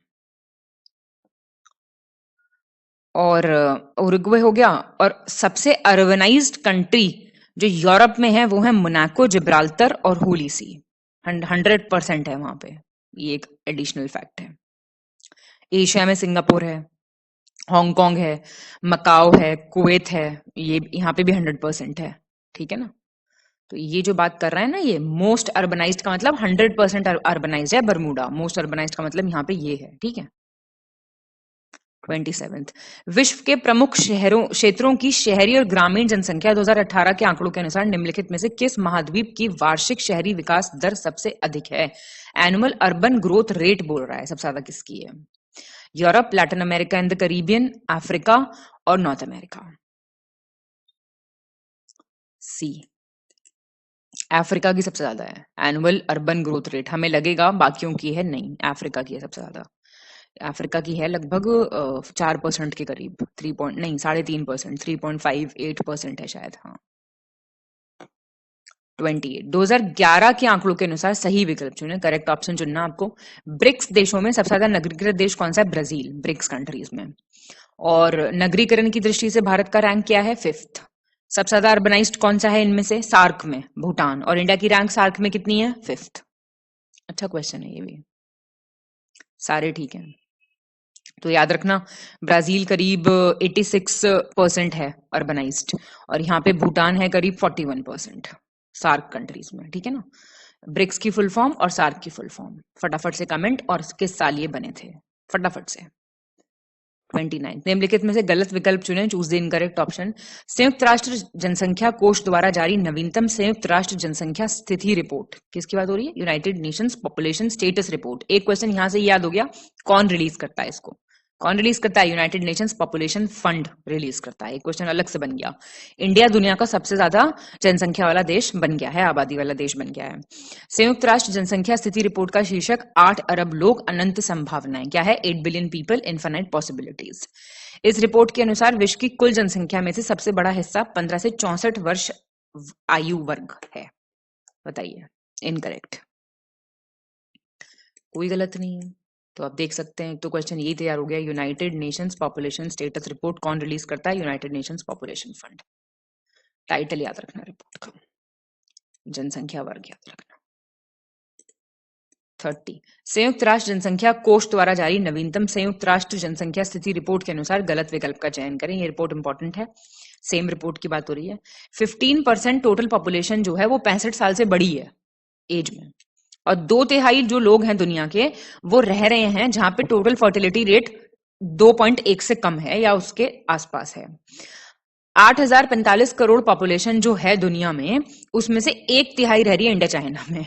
और उरुग्वे हो गया। और सबसे अर्बनाइज्ड कंट्री जो यूरोप में है वो है मोनाको, जिब्राल्टर और होली सी। 100% है वहां पे, ये एक एडिशनल फैक्ट है। एशिया में सिंगापुर है, हांगकांग है, मकाओ है, कुवैत है, ये यहाँ पे भी 100% है, ठीक है ना। तो ये जो बात कर रहे हैं ना, ये मोस्ट अर्बनाइज्ड का मतलब 100% अर्बनाइज्ड है बरमूडा, मोस्ट अर्बनाइज्ड का मतलब यहाँ पे ये है, ठीक है। 27th, विश्व के प्रमुख शहरों क्षेत्रों की शहरी और ग्रामीण जनसंख्या 2018 के आंकड़ों के अनुसार निम्नलिखित में से किस महाद्वीप की वार्षिक शहरी विकास दर सबसे अधिक है? एनुअल अर्बन ग्रोथ रेट बोल रहा है, सबसे ज्यादा किसकी है? Europe, Latin America and the Caribbean, Africa और नॉर्थ अमेरिका। सी, अफ्रीका की सबसे ज्यादा है एनुअल अर्बन ग्रोथ रेट। हमें लगेगा बाकियों की है, नहीं, अफ्रीका की है सबसे ज्यादा। अफ्रीका की है लगभग 4% के करीब, 3.3%, 3.58% है शायद, हाँ। 28, 2011 के आंकड़ों के अनुसार सही विकल्प चुने, करेक्ट ऑप्शन चुनना आपको। ब्रिक्स देशों में सबसे ज्यादा नगरीकृत देश कौन सा है? ब्राजील, ब्रिक्स कंट्रीज में। और नगरीकरण की दृष्टि से भारत का रैंक क्या है? 5th। सबसे ज्यादा अर्बनाइज्ड कौन सा है इनमें से? सार्क में भूटान। और इंडिया की रैंक सार्क में कितनी है? 5th। अच्छा क्वेश्चन है ये भी, सारे ठीक है। तो याद रखना, ब्राजील करीब 86% है अर्बनाइज्ड, और यहाँ पे भूटान है करीब 41% सार्क कंट्रीज में, ठीक है ना। ब्रिक्स की फुल फॉर्म और सार्क की फुल फॉर्म फटाफट से कमेंट, और किस साल ये बने थे फटाफट से। 29, निम्नलिखित में से गलत विकल्प चुने, चूज द इनकरेक्ट ऑप्शन। संयुक्त राष्ट्र जनसंख्या कोष द्वारा जारी नवीनतम संयुक्त राष्ट्र जनसंख्या स्थिति रिपोर्ट, किसकी बात हो रही है? United Nations population status report. एक क्वेश्चन यहां से याद हो गया, कौन रिलीज करता है इसको? कौन रिलीज करता है? United Nations population fund release करता है। एक क्वेश्चन अलग से बन गया। इंडिया दुनिया का सबसे ज्यादा जनसंख्या वाला देश बन गया है, आबादी वाला देश बन गया है। संयुक्त राष्ट्र जनसंख्या स्थिति रिपोर्ट का शीर्षक 8 अरब लोग, अनंत संभावनाएं, क्या है? 8 बिलियन पीपल, इनफाइनाइट पॉसिबिलिटीज। इस रिपोर्ट के अनुसार विश्व की कुल जनसंख्या में से सबसे बड़ा हिस्सा 15 से 64 वर्ष आयु वर्ग है। बताइए, इनकरेक्ट, कोई गलत नहीं है। तो आप देख सकते हैं, तो क्वेश्चन यही तैयार हो गया, United Nations population status report कौन रिलीज करता है? United Nations population fund. Title याद रखना रिपोर्ट का, जनसंख्या वर्ग याद रखना। 30, संयुक्त राष्ट्र जनसंख्या कोष द्वारा जारी नवीनतम संयुक्त राष्ट्र जनसंख्या स्थिति रिपोर्ट के अनुसार गलत विकल्प का चयन करें। ये रिपोर्ट इंपॉर्टेंट है, सेम रिपोर्ट की बात हो रही है। 15% टोटल पॉपुलेशन जो है वो 65 साल से बड़ी है एज में, और 2/3 जो लोग हैं दुनिया के वो रह रहे हैं जहां पे टोटल फर्टिलिटी रेट 2.1 से कम है या उसके आसपास है। 8,045 करोड़ पॉपुलेशन जो है दुनिया में, उसमें से 1/3 रह रही है इंडिया चाइना में।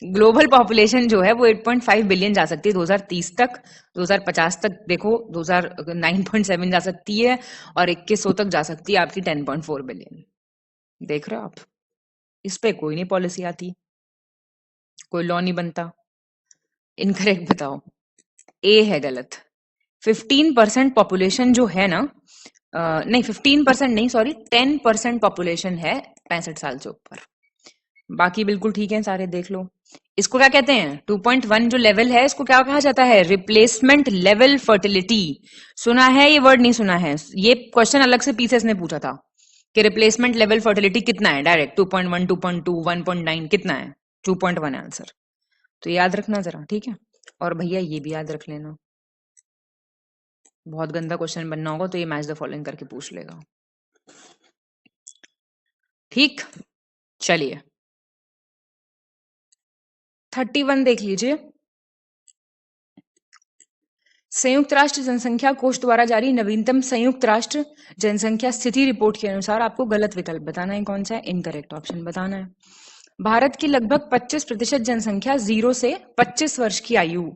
ग्लोबल पॉपुलेशन जो है वो 8.5 बिलियन जा सकती है 2030 तक, 2050 तक देखो 9.7 जा सकती है, और 2100 तक जा सकती है आपकी 10.4 बिलियन। देख रहे हो आप, इस पे कोई नहीं पॉलिसी आती, कोई लॉ नहीं बनता। इनकरेक्ट बताओ, ए है गलत। 15% पॉपुलेशन जो है ना, नहीं 15% नहीं, सॉरी 10% पॉपुलेशन है 65 साल से ऊपर, बाकी बिल्कुल ठीक है सारे, देख लो। इसको क्या कहते हैं? 2.1 जो लेवल है इसको क्या कहा जाता है? Replacement level fertility. सुना है ये वर्ड? नहीं सुना है? ये क्वेश्चन अलग से पीसेस ने पूछा था कि रिप्लेसमेंट लेवल फर्टिलिटी कितना है, डायरेक्ट 2.1, 2.2, 1.9 कितना है? 2.1 आंसर। तो याद रखना जरा, ठीक है। और भैया ये भी याद रख लेना, बहुत गंदा क्वेश्चन बनना होगा तो ये मैच द फॉलोइंग करके पूछ लेगा, ठीक। चलिए 31 देख लीजिए। संयुक्त राष्ट्र जनसंख्या कोष द्वारा जारी नवीनतम संयुक्त राष्ट्र जनसंख्या स्थिति रिपोर्ट के अनुसार आपको गलत विकल्प बताना है, कौन सा है? इनकरेक्ट ऑप्शन बताना है। भारत की लगभग 25% जनसंख्या 0 से 25 वर्ष की आयु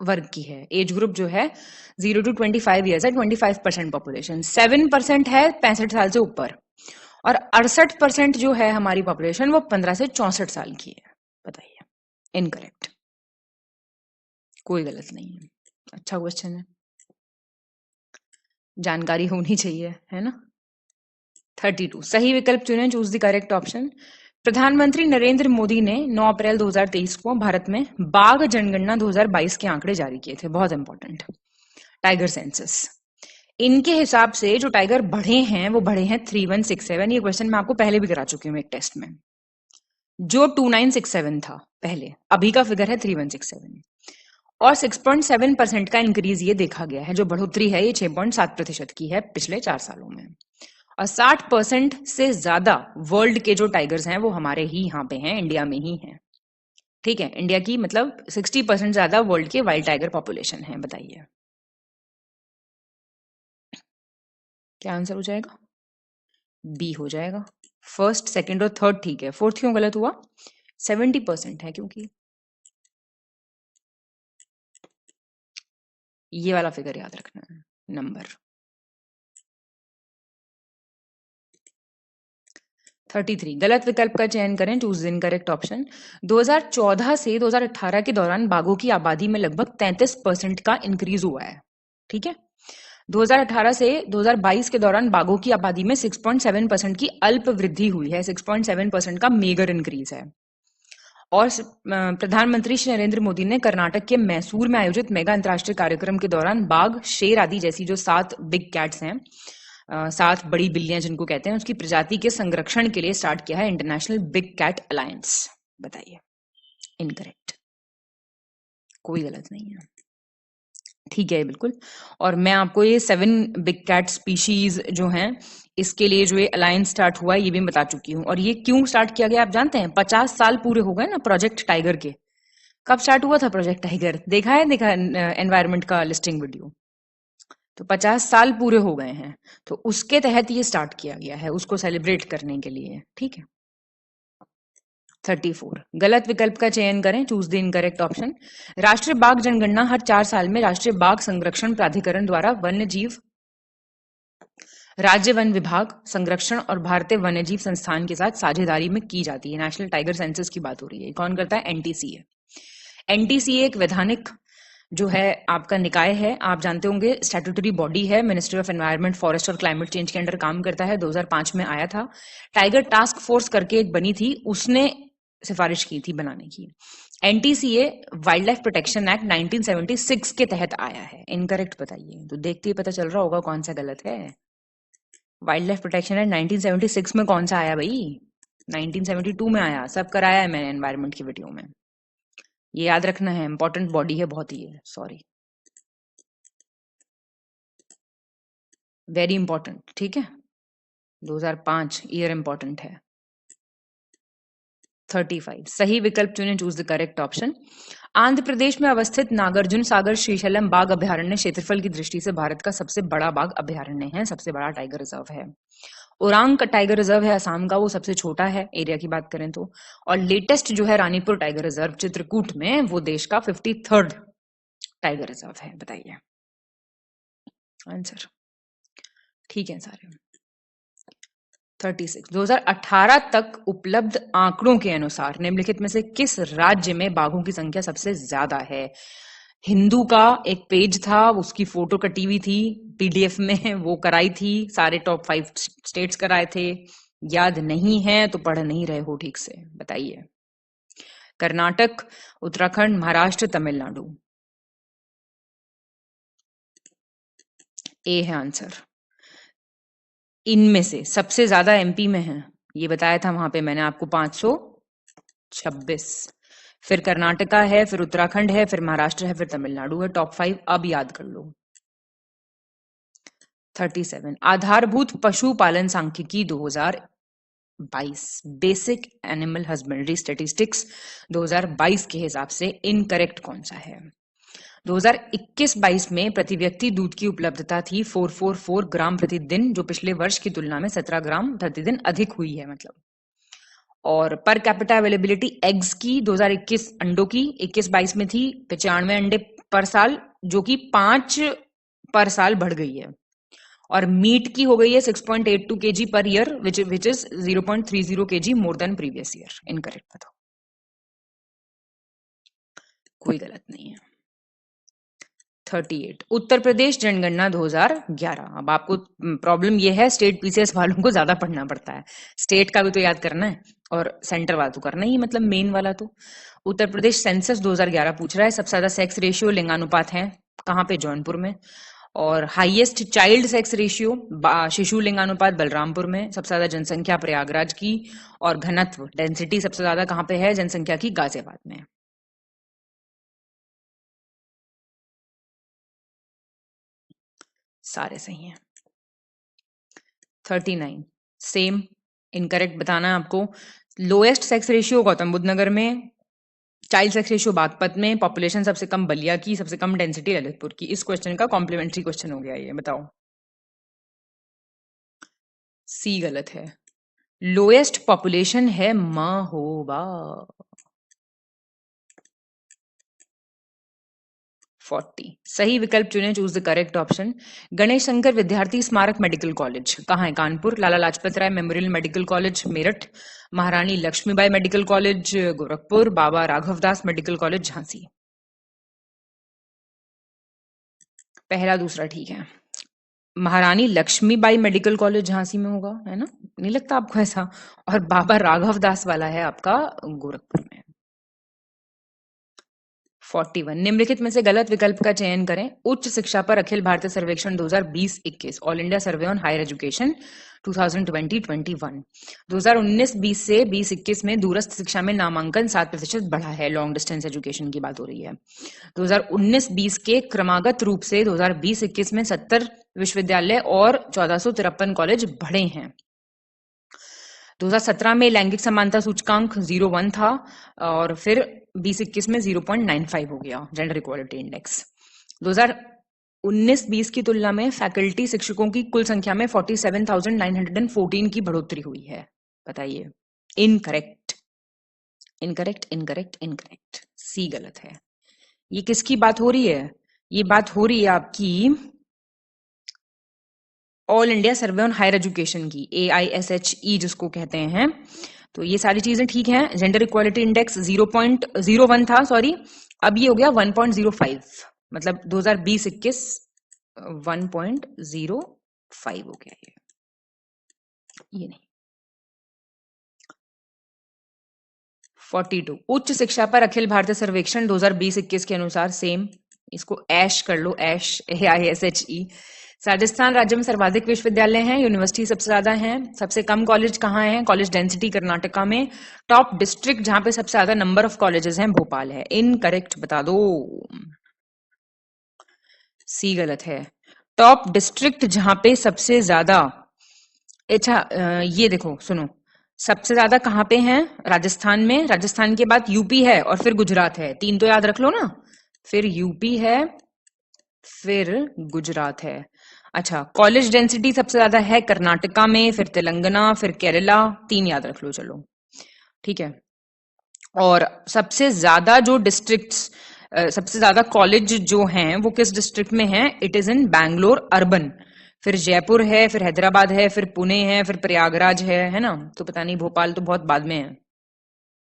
वर्ग की है। एज ग्रुप जो है 0 to 25 ईयर्स है, 25% पॉपुलेशन। 7% है 65 साल से ऊपर, और 68% जो है हमारी पॉपुलेशन वो 15 से 64 साल की है। बताइए, इनकरेक्ट, कोई गलत नहीं है। अच्छा क्वेश्चन है, जानकारी होनी चाहिए, है ना। 32, सही विकल्प चुने, चूज द करेक्ट ऑप्शन। प्रधानमंत्री नरेंद्र मोदी ने 9 अप्रैल 2023 को भारत में बाघ जनगणना 2022 के आंकड़े जारी किए थे, बहुत इंपॉर्टेंट, टाइगर सेंसस। इनके हिसाब से जो टाइगर बढ़े हैं वो बढ़े हैं 3167। ये क्वेश्चन मैं आपको पहले भी करा चुकी हूँ एक टेस्ट में, जो 2967 था पहले, अभी का फिगर है 3167। और 6.7% का इंक्रीज ये देखा गया है। जो बढ़ोतरी है ये 6.7% की है पिछले 4 सालों में। और 60% से ज्यादा वर्ल्ड के जो टाइगर्स हैं वो हमारे ही यहाँ पे हैं, इंडिया में ही हैं। ठीक है, इंडिया की मतलब 60% ज्यादा वर्ल्ड के वाइल्ड टाइगर पॉपुलेशन है। बताइए क्या आंसर हो जाएगा? बी हो जाएगा। फर्स्ट, सेकंड और थर्ड ठीक है, फोर्थ क्यों गलत हुआ? 70% है क्योंकि। ये वाला फिगर याद रखना है, नंबर 33। गलत विकल्प का चयन करें, चूज इनकरेक्ट ऑप्शन। 2014 से 2018 के दौरान बाघों की आबादी में लगभग 33% का इंक्रीज हुआ है। ठीक है, 2018 से 2022 के दौरान बाघों की आबादी में 6.7% की अल्प वृद्धि हुई है। 6.7% का मेजर इंक्रीज है। और प्रधानमंत्री श्री नरेंद्र मोदी ने कर्नाटक के मैसूर में आयोजित मेगा अंतर्राष्ट्रीय कार्यक्रम के दौरान बाघ, शेर आदि जैसी जो 7 बिग कैट्स हैं, 7 बड़ी बिल्लियां जिनको कहते हैं, उसकी प्रजाति के संरक्षण के लिए स्टार्ट किया है इंटरनेशनल बिग कैट अलायंस। बताइए इनकरेक्ट, कोई गलत नहीं है, ठीक है बिल्कुल। और मैं आपको ये 7 बिग कैट स्पीशीज जो हैं इसके लिए जो ये अलायंस स्टार्ट हुआ है ये भी बता चुकी हूँ। और ये क्यों स्टार्ट किया गया आप जानते हैं? 50 साल पूरे हो गए ना प्रोजेक्ट टाइगर के। कब स्टार्ट हुआ था प्रोजेक्ट टाइगर? देखा है एनवायरमेंट का लिस्टिंग वीडियो? तो 50 साल पूरे हो गए हैं, तो उसके तहत ये स्टार्ट किया गया है, उसको सेलिब्रेट करने के लिए। ठीक है, 34। गलत विकल्प का चयन करें, चूज द इनकरेक्ट ऑप्शन। राष्ट्रीय बाघ जनगणना हर 4 साल में राष्ट्रीय बाघ संरक्षण प्राधिकरण द्वारा वन्य जीव, राज्य वन विभाग, संरक्षण और भारतीय वन्य जीव संस्थान के साथ साझेदारी में की जाती है। नेशनल टाइगर सेंसस की बात हो रही है। कौन करता है? एनटीसीए। एनटीसीए एक वैधानिक जो है आपका निकाय है, आप जानते होंगे, स्टैट्यूटरी बॉडी है, मिनिस्ट्री ऑफ एनवायरनमेंट, फॉरेस्ट और क्लाइमेट चेंज के अंडर काम करता है। 2005 में आया था। टाइगर टास्क फोर्स करके एक बनी थी, उसने सिफारिश की थी बनाने की। NTCA wild life protection act 1976 के तहत आया है। इनकरेक्ट बताइए, तो देखते ही पता चल रहा होगा कौन सा गलत है। वाइल्ड लाइफ प्रोटेक्शन एक्ट 1976 में कौन सा आया भाई? 1972 में आया। सब कराया है मैंने एनवायरमेंट की वीडियो में, ये याद रखना है, इंपॉर्टेंट बॉडी है बहुत ही। Sorry, very important. ठीक है, 2005 ईयर इंपॉर्टेंट है। 35। सही विकल्प चुनें, choose the correct option. Andhra Pradesh में अवस्थित नागार्जुन सागर श्रीशैलम बाघ अभयारण्य क्षेत्रफल की दृष्टि से भारत का सबसे बड़ा बाघ अभयारण्य है, सबसे बड़ा टाइगर रिजर्व है। ओरांग टाइगर रिजर्व है असम का, वो सबसे छोटा है एरिया की बात करें तो। और लेटेस्ट जो है रानीपुर टाइगर रिजर्व चित्रकूट में, वो देश का 53rd टाइगर रिजर्व है। बताइए आंसर, ठीक है सारे। 36। 2018 तक उपलब्ध आंकड़ों के अनुसार निम्नलिखित में से किस राज्य में बाघों की संख्या सबसे ज्यादा है? हिंदू का एक पेज था, उसकी फोटो कटी हुई थी पीडीएफ में, वो कराई थी, सारे टॉप 5 स्टेट्स कराए थे। याद नहीं है तो पढ़ नहीं रहे हो ठीक से। बताइए कर्नाटक, उत्तराखंड, महाराष्ट्र, तमिलनाडु। ए है आंसर। इनमें से सबसे ज्यादा एमपी में है, ये बताया था वहां पे मैंने आपको, 526। फिर कर्नाटका है, फिर उत्तराखंड है, फिर महाराष्ट्र है, फिर तमिलनाडु है। टॉप 5 अब याद कर लो। 37। आधारभूत पशुपालन सांख्यिकी 2022, बेसिक एनिमल हस्बेंड्री स्टेटिस्टिक्स 2022 के हिसाब से इनकरेक्ट कौन सा है? 2021-22 में प्रति व्यक्ति दूध की उपलब्धता थी 444 ग्राम प्रतिदिन, जो पिछले वर्ष की तुलना में 17 ग्राम प्रतिदिन अधिक हुई है मतलब। और पर कैपिटा अवेलेबिलिटी एग्स की 2021 अंडों की 21-22 में थी 95 अंडे पर साल, जो कि 5 पर साल बढ़ गई है। और मीट की हो गई है 6.82 kg per year, which is 0.30 kg more than previous year. Incorrect बताओ, कोई गलत नहीं है। 38। उत्तर प्रदेश जनगणना 2011। अब आपको प्रॉब्लम यह है, स्टेट पीसीएस वालों को ज्यादा पढ़ना पड़ता है, स्टेट का भी तो याद करना है और सेंटर वाला तो करना ही, मतलब मेन वाला तो। उत्तर प्रदेश सेंसस 2011 पूछ रहा है सबसे ज्यादा सेक्स रेशियो लिंगानुपात है कहाँ पे? जौनपुर में। और हाईएस्ट चाइल्ड सेक्स रेशियो शिशु लिंगानुपात बलरामपुर में। सबसे ज्यादा जनसंख्या प्रयागराज की। और घनत्व डेंसिटी सबसे ज्यादा कहाँ पे है जनसंख्या की? गाजियाबाद में। सारे सही हैं। 39 सेम, इनकरेक्ट बताना है आपको। Lowest sex ratio Gautam Buddha Nagar में, चाइल्ड सेक्स रेशियो बागपत में, पॉपुलेशन सबसे कम बलिया की, सबसे कम डेंसिटी ललितपुर की। इस क्वेश्चन का कॉम्प्लीमेंट्री क्वेश्चन हो गया ये, बताओ। सी गलत है, लोएस्ट पॉपुलेशन है महोबा। 40 सही विकल्प चुने, choose the correct option. Ganesh Shankar विद्यार्थी स्मारक मेडिकल कॉलेज कहाँ है? Kanpur. Lala Lajpat Rai memorial medical college Meerut, महारानी लक्ष्मीबाई मेडिकल कॉलेज गोरखपुर, बाबा राघव दास मेडिकल कॉलेज झांसी। पहला दूसरा ठीक है। महारानी लक्ष्मीबाई मेडिकल कॉलेज झांसी में होगा, है ना? नहीं लगता आपको ऐसा? और बाबा राघव दास वाला है आपका गोरखपुर में। 41 निम्नलिखित में से गलत विकल्प का चयन करें। उच्च शिक्षा पर अखिल भारतीय सर्वेक्षण 2020-21 all India survey on higher education 2020-21 2019-20 से 20-21 में दूरस्थ शिक्षा में नामांकन 7% बढ़ा है। लॉन्ग डिस्टेंस एजुकेशन की बात हो रही है। 2019-20 के क्रमागत रूप से 2020-21 में 70 विश्वविद्यालय और 1453 कॉलेज बढ़े हैं। 2017 में लैंगिक समानता सूचकांक 0.1 था और फिर 2021 में 0.95 हो गया जेंडर इक्वालिटी इंडेक्स। 2019-20 की तुलना में फैकल्टी शिक्षकों की कुल संख्या में 47,914 की बढ़ोतरी हुई है। बताइए। Incorrect, incorrect, incorrect, incorrect. C गलत है। ये किसकी बात हो रही है? ये बात हो रही है आपकी all India survey on higher education की, AISHE जिसको कहते हैं। तो ये सारी चीजें ठीक हैं। जेंडर इक्वालिटी इंडेक्स 0.01 था, सॉरी, अब ये हो गया 1.05, मतलब 2020-21 1.05 हो गया ये नहीं। 42 उच्च शिक्षा पर अखिल भारतीय सर्वेक्षण 2020-21 के अनुसार सेम, इसको ऐश कर लो, ऐश, AISHE। राजस्थान राज्य में सर्वाधिक विश्वविद्यालय हैं, यूनिवर्सिटी सबसे ज्यादा हैं। सबसे कम कॉलेज कहाँ है? कॉलेज डेंसिटी कर्नाटका में। टॉप डिस्ट्रिक्ट जहां पे सबसे ज्यादा नंबर ऑफ कॉलेजेस हैं भोपाल है। इनकरेक्ट बता दो। सी गलत है। टॉप डिस्ट्रिक्ट जहां पे सबसे ज्यादा, अच्छा ये देखो सुनो, सबसे ज्यादा कहाँ पे हैं? राजस्थान में, राजस्थान के बाद यूपी है और फिर गुजरात है। 3 तो याद रख लो ना। फिर यूपी है, फिर गुजरात है। अच्छा, कॉलेज डेंसिटी सबसे ज्यादा है कर्नाटका में, फिर तेलंगाना, फिर केरला। 3 याद रख लो, चलो ठीक है। और सबसे ज्यादा जो डिस्ट्रिक्ट्स, सबसे ज्यादा कॉलेज जो हैं वो किस डिस्ट्रिक्ट में हैं? It is in Bangalore urban, फिर जयपुर है, फिर हैदराबाद है, फिर पुणे है, फिर प्रयागराज है ना? तो पता नहीं, भोपाल तो बहुत बाद में है,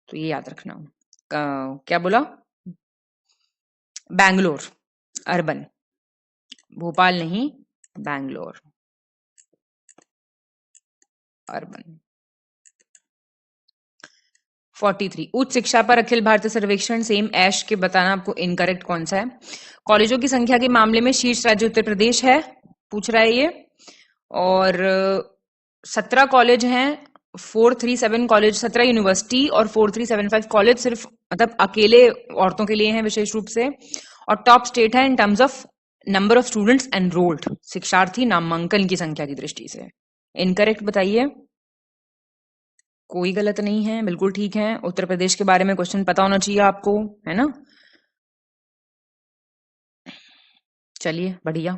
तो ये याद रखना। क्या बोला? बैंगलोर अर्बन, भोपाल नहीं, बैंगलोर अर्बन। 43 उच्च शिक्षा पर अखिल भारतीय सर्वेक्षण सेम ऐश के, बताना आपको इनकरेक्ट कौन सा है। कॉलेजों की संख्या के मामले में शीर्ष राज्य उत्तर प्रदेश है, पूछ रहा है ये। और 17 कॉलेज हैं, 437 कॉलेज, 17 यूनिवर्सिटी और 4375 कॉलेज सिर्फ मतलब अकेले औरतों के लिए हैं विशेष रूप से। और टॉप स्टेट है in terms of number of students enrolled, शिक्षार्थी नामांकन की संख्या की दृष्टि से। इनकरेक्ट बताइए। कोई गलत नहीं है, बिल्कुल ठीक है। उत्तर प्रदेश के बारे में क्वेश्चन पता होना चाहिए आपको, है ना? चलिए बढ़िया।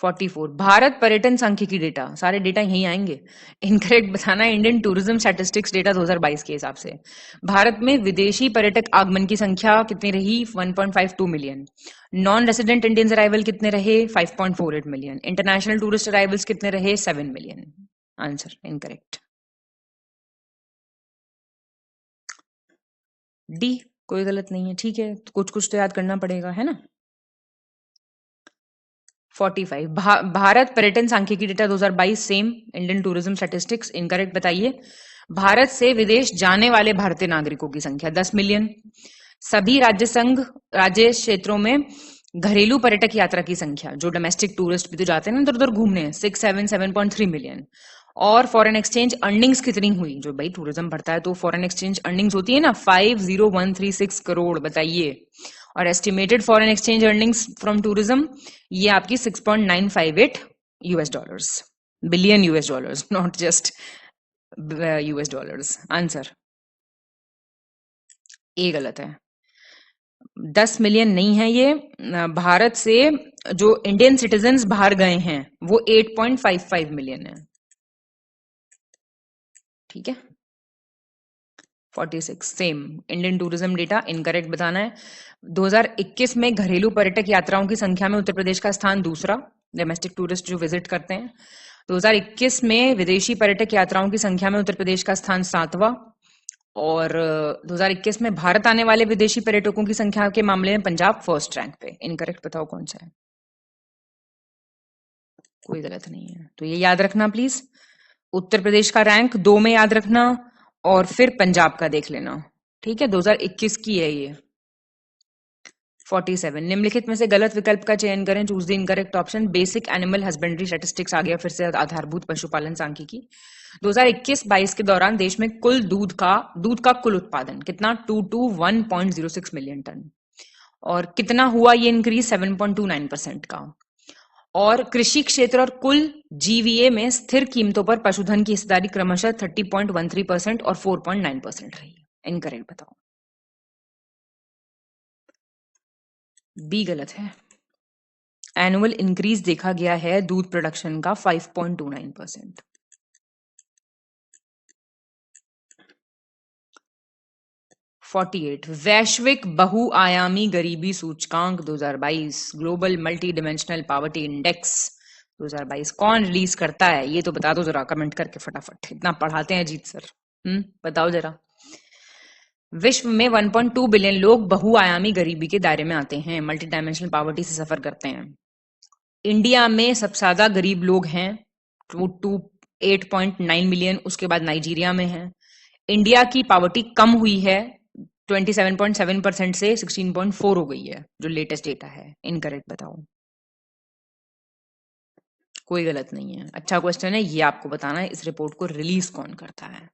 44 भारत पर्यटन सांख्यिकी डेटा, सारे डेटा यहीं आएंगे। इनकरेक्ट बताना है। इंडियन टूरिज्म स्टैटिस्टिक्स डेटा 2022 के हिसाब से भारत में विदेशी पर्यटक आगमन की संख्या कितनी रही? 1.52 million. Non resident Indians arrival कितने रहे? 5.48 मिलियन। इंटरनेशनल टूरिस्ट अराइवल्स कितने रहे? 7 मिलियन। आंसर इनकरेक्ट डी, कोई गलत नहीं है, ठीक है। कुछ कुछ तो याद करना पड़ेगा, है ना? 45 भारत पर्यटन सांख्यिकी data 2022 same, Indian tourism statistics. Incorrect बताइए। भारत से विदेश जाने वाले भारतीय नागरिकों की संख्या 10 मिलियन। सभी राज्य संघ राज्य क्षेत्रों में घरेलू पर्यटक यात्रा की संख्या, जो डोमेस्टिक टूरिस्ट भी तो जाते हैं ना इधर उधर घूमने, 7.3 मिलियन। और फॉरेन एक्सचेंज अर्निंग्स कितनी हुई? जो भाई टूरिज्म बढ़ता है तो फॉरेन एक्सचेंज अर्निंग्स होती है ना, 50136 करोड़। बताइए। और estimated foreign exchange earnings from tourism ये आपकी 6.958 US dollars, billion US dollars, not just US dollars. Answer A गलत है। 10 मिलियन नहीं है ये। भारत से जो इंडियन सिटीजन्स बाहर गए हैं वो 8.55 मिलियन है। ठीक है, 46 same. Indian tourism data incorrect बताना है। 2021 में घरेलू पर्यटक यात्राओं की संख्या में उत्तर प्रदेश का स्थान दूसरा, डोमेस्टिक टूरिस्ट जो विजिट करते हैं। 2021 में विदेशी पर्यटक यात्राओं की संख्या में उत्तर प्रदेश का स्थान 7वां, और 2021 में भारत आने वाले विदेशी पर्यटकों की संख्या के मामले में पंजाब फर्स्ट रैंक पे। इनकरेक्ट बताओ कौन सा है। कोई गलत नहीं है, तो ये याद रखना प्लीज। उत्तर प्रदेश का रैंक 2 में याद रखना और फिर पंजाब का देख लेना। ठीक है, 2021 की है ये। 47 निम्नलिखित में से गलत विकल्प का चयन करें, choose the incorrect option. Basic animal husbandry statistics आ गया फिर से, आधारभूत पशुपालन सांख्यिकी। 2021-22 के दौरान देश में कुल दूध का कुल उत्पादन कितना, 221.06 मिलियन टन, और कितना हुआ ये इंक्रीज, 7.29% का। और कृषि क्षेत्र और कुल जीवीए में स्थिर कीमतों पर पशुधन की हिस्सेदारी क्रमशः 30.13% और 4.9% रही है। इनकरेक्ट बताओ। बी गलत है। एनुअल इंक्रीज देखा गया है दूध प्रोडक्शन का 5.29%। 48 वैश्विक बहुआयामी गरीबी सूचकांक 2022, global multi dimensional poverty index 2022 कौन रिलीज करता है, ये तो बता दो जरा कमेंट करके फटाफट। इतना पढ़ाते हैं अजीत सर, बताओ जरा। विश्व में 1.2 बिलियन लोग बहुआयामी गरीबी के दायरे में आते हैं, मल्टी डायमेंशनल पॉवर्टी से सफर करते हैं। इंडिया में सबसे ज्यादा गरीब लोग हैं, 8.9 मिलियन, उसके बाद नाइजीरिया में है। इंडिया की पॉवर्टी कम हुई है 27.7% से 16.4 हो गई है, जो लेटेस्ट डेटा है। इनकरेक्ट बताओ। कोई गलत नहीं है, अच्छा क्वेश्चन है ये, आपको बताना है इस रिपोर्ट को रिलीज कौन करता है।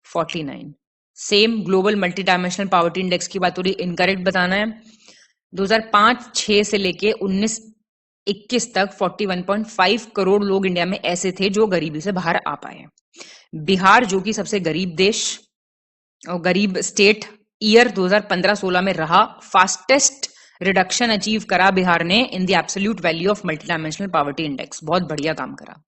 49 same global multi dimensional poverty index की बात हो रही, इनकरेक्ट बताना है। 2005-6 से लेके 19-21 तक 41.5 करोड़ लोग इंडिया में ऐसे थे जो गरीबी से बाहर आ पाए। बिहार जो कि सबसे गरीब देश और गरीब स्टेट ईयर 2015-16 में रहा, फास्टेस्ट रिडक्शन अचीव करा बिहार ने in the absolute value of multi dimensional poverty index. बहुत बढ़िया काम करा।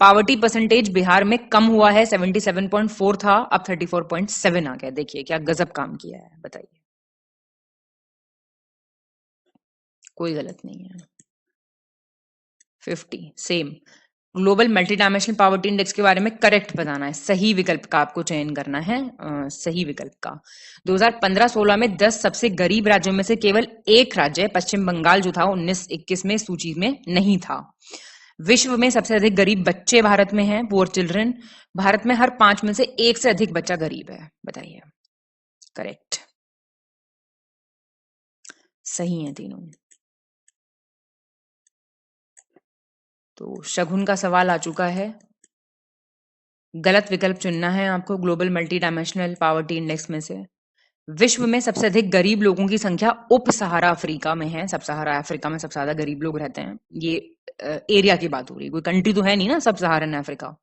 पॉवर्टी परसेंटेज बिहार में कम हुआ है, 77.4 था, अब 34.7 आ गया। देखिए क्या गजब काम किया है, बताइए। कोई गलत नहीं है। 50 same global multi dimensional poverty index के बारे में करेक्ट बताना है, सही विकल्प का आपको चयन करना है, सही विकल्प का। 2015-16 में 10 सबसे गरीब राज्यों में से केवल एक राज्य पश्चिम बंगाल जो था 19-21 में सूची में नहीं था। विश्व में सबसे अधिक गरीब बच्चे भारत में हैं, पुअर चिल्ड्रन। भारत में हर 5 में से 1 से अधिक बच्चा गरीब है, बताइए। करेक्ट, सही है तीनों। तो शगुन का सवाल आ चुका है, गलत विकल्प चुनना है आपको global multi dimensional poverty index में से। विश्व में सबसे अधिक गरीब लोगों की संख्या उप सहारा अफ्रीका में है, सब सहारा अफ्रीका में सबसे ज्यादा गरीब लोग रहते हैं। ये एरिया की बात हो रही है, कोई कंट्री तो है नहीं ना सब सहारन अफ्रीका।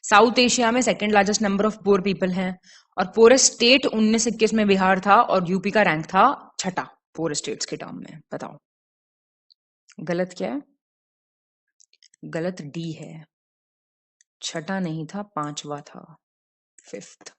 साउथ एशिया में second largest number of poor people हैं, और पोरेस्ट स्टेट 19-21 में बिहार था, और यूपी का रैंक था 6ठा पुअर स्टेट्स के टर्म में। बताओ गलत क्या है। गलत डी है, 6ठा नहीं था, 5वां था, 5th।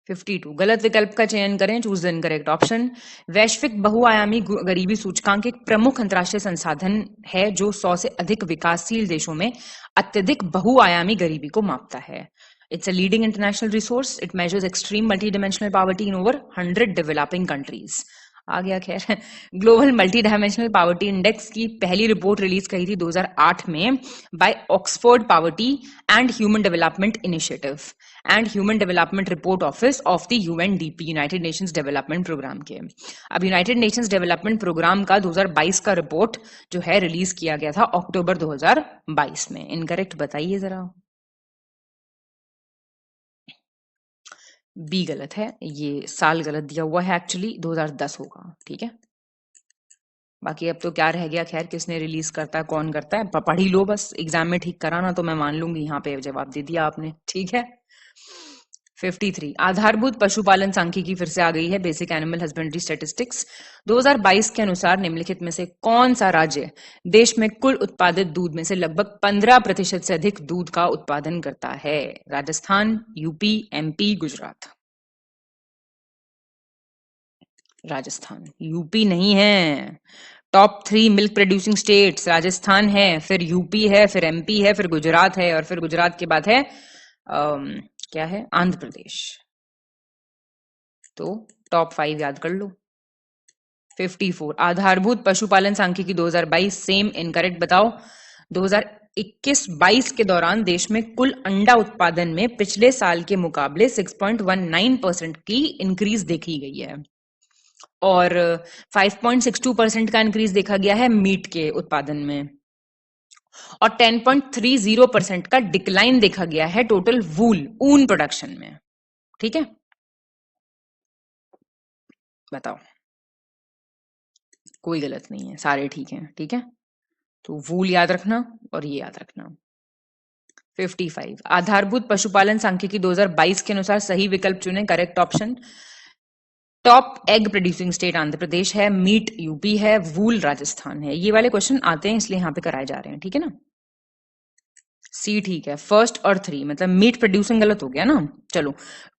52 गलत विकल्प का चयन करें, चूज द इनकरेक्ट ऑप्शन। वैश्विक बहुआयामी गरीबी सूचकांक एक प्रमुख अंतरराष्ट्रीय संसाधन है जो 100 से अधिक विकासशील देशों में अत्यधिक बहुआयामी गरीबी को मापता है। It's a leading international resource. It measures extreme multidimensional poverty in over 100 developing countries. आ गया खैर। Global multi dimensional poverty index की पहली रिपोर्ट रिलीज करी थी 2008 में by Oxford poverty and human development initiative and human development report office of the UNDP, United Nations development programme के। अब यूनाइटेड नेशंस डेवलपमेंट प्रोग्राम का 2022 का रिपोर्ट जो है रिलीज किया गया था अक्टूबर 2022 में। इनकरेक्ट बताइए जरा। बी गलत है, ये साल गलत दिया हुआ है, एक्चुअली 2010 होगा। ठीक है, बाकी अब तो क्या रह गया, खैर किसने रिलीज करता है, कौन करता है, पढ़ ही लो बस, एग्जाम में ठीक कराना तो मैं मान लूंगी, यहाँ पे जवाब दे दिया आपने। ठीक है। 53 आधारभूत पशुपालन सांख्यिकी फिर से आ गई है, बेसिक एनिमल हस्बेंड्री स्टैटिस्टिक्स। 2022 के अनुसार निम्नलिखित में से कौन सा राज्य देश में कुल उत्पादित दूध में से लगभग 15% से अधिक दूध का उत्पादन करता है? Rajasthan, UP, MP, Gujarat. Rajasthan, UP नहीं है। Top 3 milk producing states Rajasthan है, फिर यूपी है, फिर एमपी है, फिर गुजरात है, और फिर गुजरात के बाद है क्या है, आंध्र प्रदेश। तो टॉप 5 याद कर लो। 54 आधारभूत पशुपालन सांख्यिकी 2022 सेम इनकरेक्ट बताओ। 2021-22 के दौरान देश में कुल अंडा उत्पादन में पिछले साल के मुकाबले 6.19% की इंक्रीज देखी गई है, और 5.62% का इंक्रीज देखा गया है मीट के उत्पादन में, और 10.30% का डिक्लाइन देखा गया है टोटल वूल ऊन प्रोडक्शन में। ठीक है, बताओ। कोई गलत नहीं है, सारे ठीक हैं। ठीक है, तो वूल याद रखना और ये याद रखना। 55 आधारभूत पशुपालन सांख्यिकी 2022 के अनुसार सही विकल्प चुने, correct option. Top egg producing state Andhra Pradesh है, मीट यूपी है, वूल राजस्थान है। ये वाले क्वेश्चन आते हैं इसलिए यहाँ पे कराए जा रहे हैं। ठीक है ना, सी ठीक है, फर्स्ट और 3 मतलब मीट प्रोड्यूसिंग गलत हो गया ना। चलो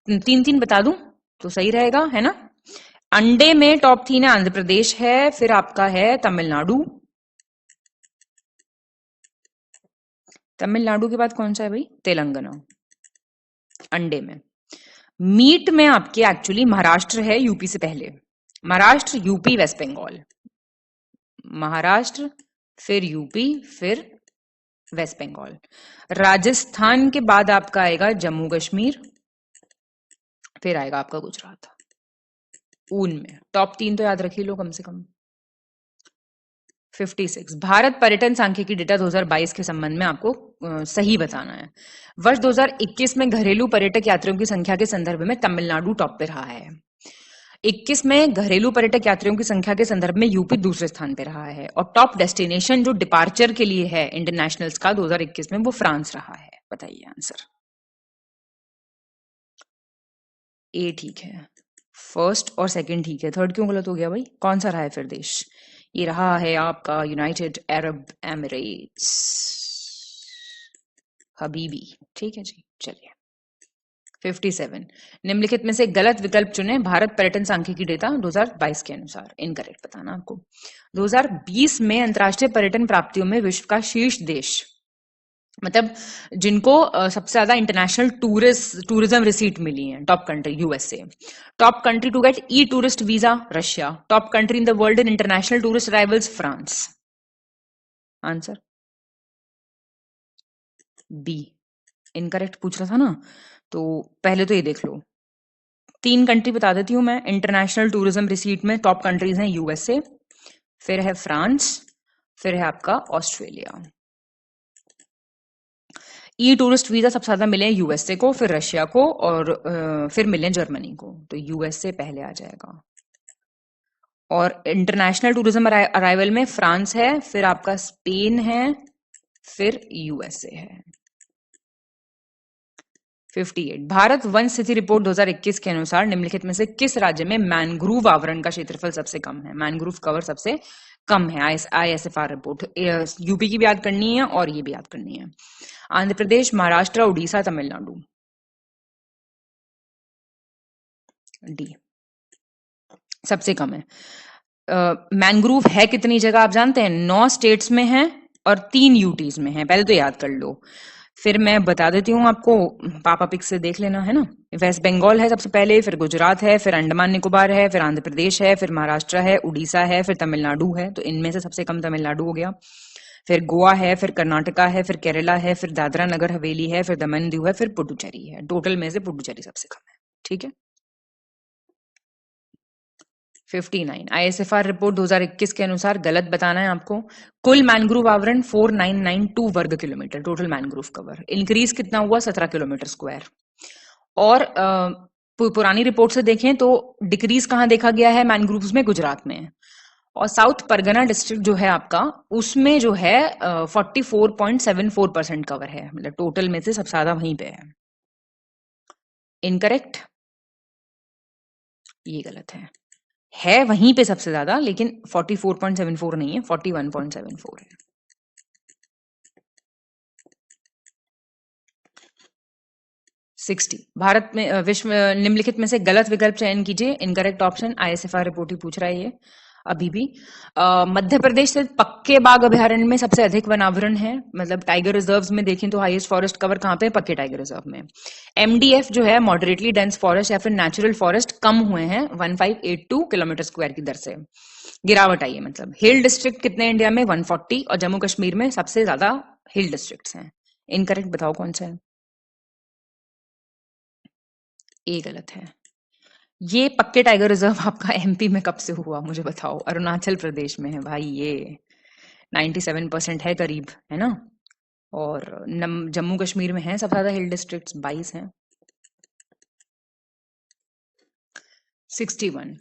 3-3 बता दूं तो सही रहेगा, है ना। अंडे में टॉप 3 है, आंध्र प्रदेश है, फिर आपका है तमिलनाडु। तमिलनाडु के बाद कौन सा है भाई, तेलंगाना। अंडे में, मीट में आपके एक्चुअली महाराष्ट्र है यूपी से पहले, महाराष्ट्र, यूपी, वेस्ट बंगाल। महाराष्ट्र, फिर यूपी, फिर वेस्ट बंगाल। राजस्थान के बाद आपका आएगा जम्मू कश्मीर, फिर आएगा आपका गुजरात। ऊन में टॉप 3 तो याद रखी लो कम से कम। 56 भारत पर्यटन सांख्यिकी डेटा 2022 के संबंध में आपको सही बताना है। वर्ष 2021 में घरेलू पर्यटक यात्रियों की संख्या के संदर्भ में तमिलनाडु टॉप पे रहा है। 21 में घरेलू पर्यटक यात्रियों की संख्या के संदर्भ में यूपी दूसरे स्थान पे रहा है, और टॉप डेस्टिनेशन जो डिपार्चर के लिए है इंटरनेशनल्स का 2021 में वो फ्रांस रहा है। बताइए आंसर। ए ठीक है, फर्स्ट और सेकंड ठीक है, थर्ड क्यों गलत हो गया भाई? कौन सा रहा है फिर देश? ये रहा है आपका यूनाइटेड अरब एमिरेट्स, हबीबी। ठीक है जी, चलिए। 57 निम्नलिखित में से गलत विकल्प चुने, भारत पर्यटन सांख्यिकी डेटा 2022 के अनुसार। इनकरेक्ट बताना आपको। 2020 में अंतर्राष्ट्रीय पर्यटन प्राप्तियों में विश्व का शीर्ष देश, मतलब जिनको सबसे ज्यादा इंटरनेशनल टूरिज्म रिसीट मिली है, top country USA. Top country to get e tourist visa Russia. Top country in the world in international tourist arrivals France. Answer B. Incorrect पूछ रहा था ना, तो पहले तो ये देख लो। 3 कंट्री बता देती हूं मैं इंटरनेशनल टूरिज्म रिसीट में। टॉप कंट्रीज हैं यूएसए, फिर है फ्रांस, फिर है आपका ऑस्ट्रेलिया। ई टूरिस्ट वीजा सबसे ज्यादा मिले यूएसए को, फिर रशिया को, और फिर मिले जर्मनी को, तो यूएसए पहले आ जाएगा। और इंटरनेशनल टूरिज्म अराइवल में फ्रांस है, फिर आपका स्पेन है, फिर यूएसए है। 58 भारत वन स्थिति रिपोर्ट 2021 के अनुसार निम्नलिखित में से किस राज्य में मैंग्रोव आवरण का क्षेत्रफल सबसे कम है? मैंग्रोव कवर सबसे कम है। ISFR report. यूपी की भी याद करनी है और ये भी याद करनी है। आंध्र प्रदेश, महाराष्ट्र, उड़ीसा, तमिलनाडु। डी सबसे कम है। मैंग्रोव है कितनी जगह आप जानते हैं? 9 स्टेट्स में है और 3 यूटीज में है। पहले तो याद कर लो, फिर मैं बता देती हूँ आपको, पापा पिक से देख लेना, है ना। वेस्ट बंगाल है सबसे पहले, फिर गुजरात है, फिर अंडमान निकोबार है, फिर आंध्र प्रदेश है, फिर महाराष्ट्र है, उड़ीसा है, फिर तमिलनाडु है। तो इनमें से सबसे कम तमिलनाडु हो गया। फिर गोवा है, फिर कर्नाटका है, फिर केरला है, फिर दादरा नगर हवेली है, फिर दमन दीव है, फिर पुडुचेरी है। टोटल में से पुडुचेरी सबसे कम है। ठीक है। 59 ISFR रिपोर्ट 2021 के अनुसार गलत बताना है आपको। कुल मैंग्रोव आवरण 4992 वर्ग kilometre total mangrove cover. Increase कितना हुआ? 17 किलोमीटर स्क्वायर। और पुरानी रिपोर्ट से देखें तो डिक्रीज कहाँ देखा गया है मैनग्रूव्स में, गुजरात में। और साउथ परगना डिस्ट्रिक्ट जो है आपका, उसमें जो है 44.74% कवर है, मतलब टोटल में से सबसे ज्यादा वहीं पे इनकरेक्ट, ये गलत है वहीं पे सबसे ज्यादा, लेकिन 44.74 नहीं है, 41.74 है। 60 भारत में विश्व निम्नलिखित में से गलत विकल्प चयन कीजिए। इनकरेक्ट ऑप्शन, आईएसएफआर रिपोर्ट ही पूछ रहा है ये अभी भी। मध्य प्रदेश से पक्के बाघ अभयारण्य में सबसे अधिक वनावरण है, मतलब टाइगर रिजर्व्स में देखें तो हाईएस्ट फॉरेस्ट कवर कहाँ पे, पक्के टाइगर रिजर्व में। एमडीएफ जो है मॉडरेटली डेंस फॉरेस्ट या फिर नेचुरल फॉरेस्ट कम हुए हैं 1582 किलोमीटर स्क्वायर की दर से, गिरावट आई है मतलब। हिल डिस्ट्रिक्ट कितने इंडिया में, 140, और जम्मू कश्मीर में सबसे ज्यादा हिल डिस्ट्रिक्ट्स हैं। इनकरेक्ट बताओ कौन सा है। ये गलत है। ये पक्के टाइगर रिजर्व आपका एमपी में कब से हुआ मुझे बताओ, अरुणाचल प्रदेश में है भाई ये, 97% है करीब, है ना। और जम्मू कश्मीर में है सबसे ज्यादा हिल डिस्ट्रिक्ट्स, 22 हैं। 61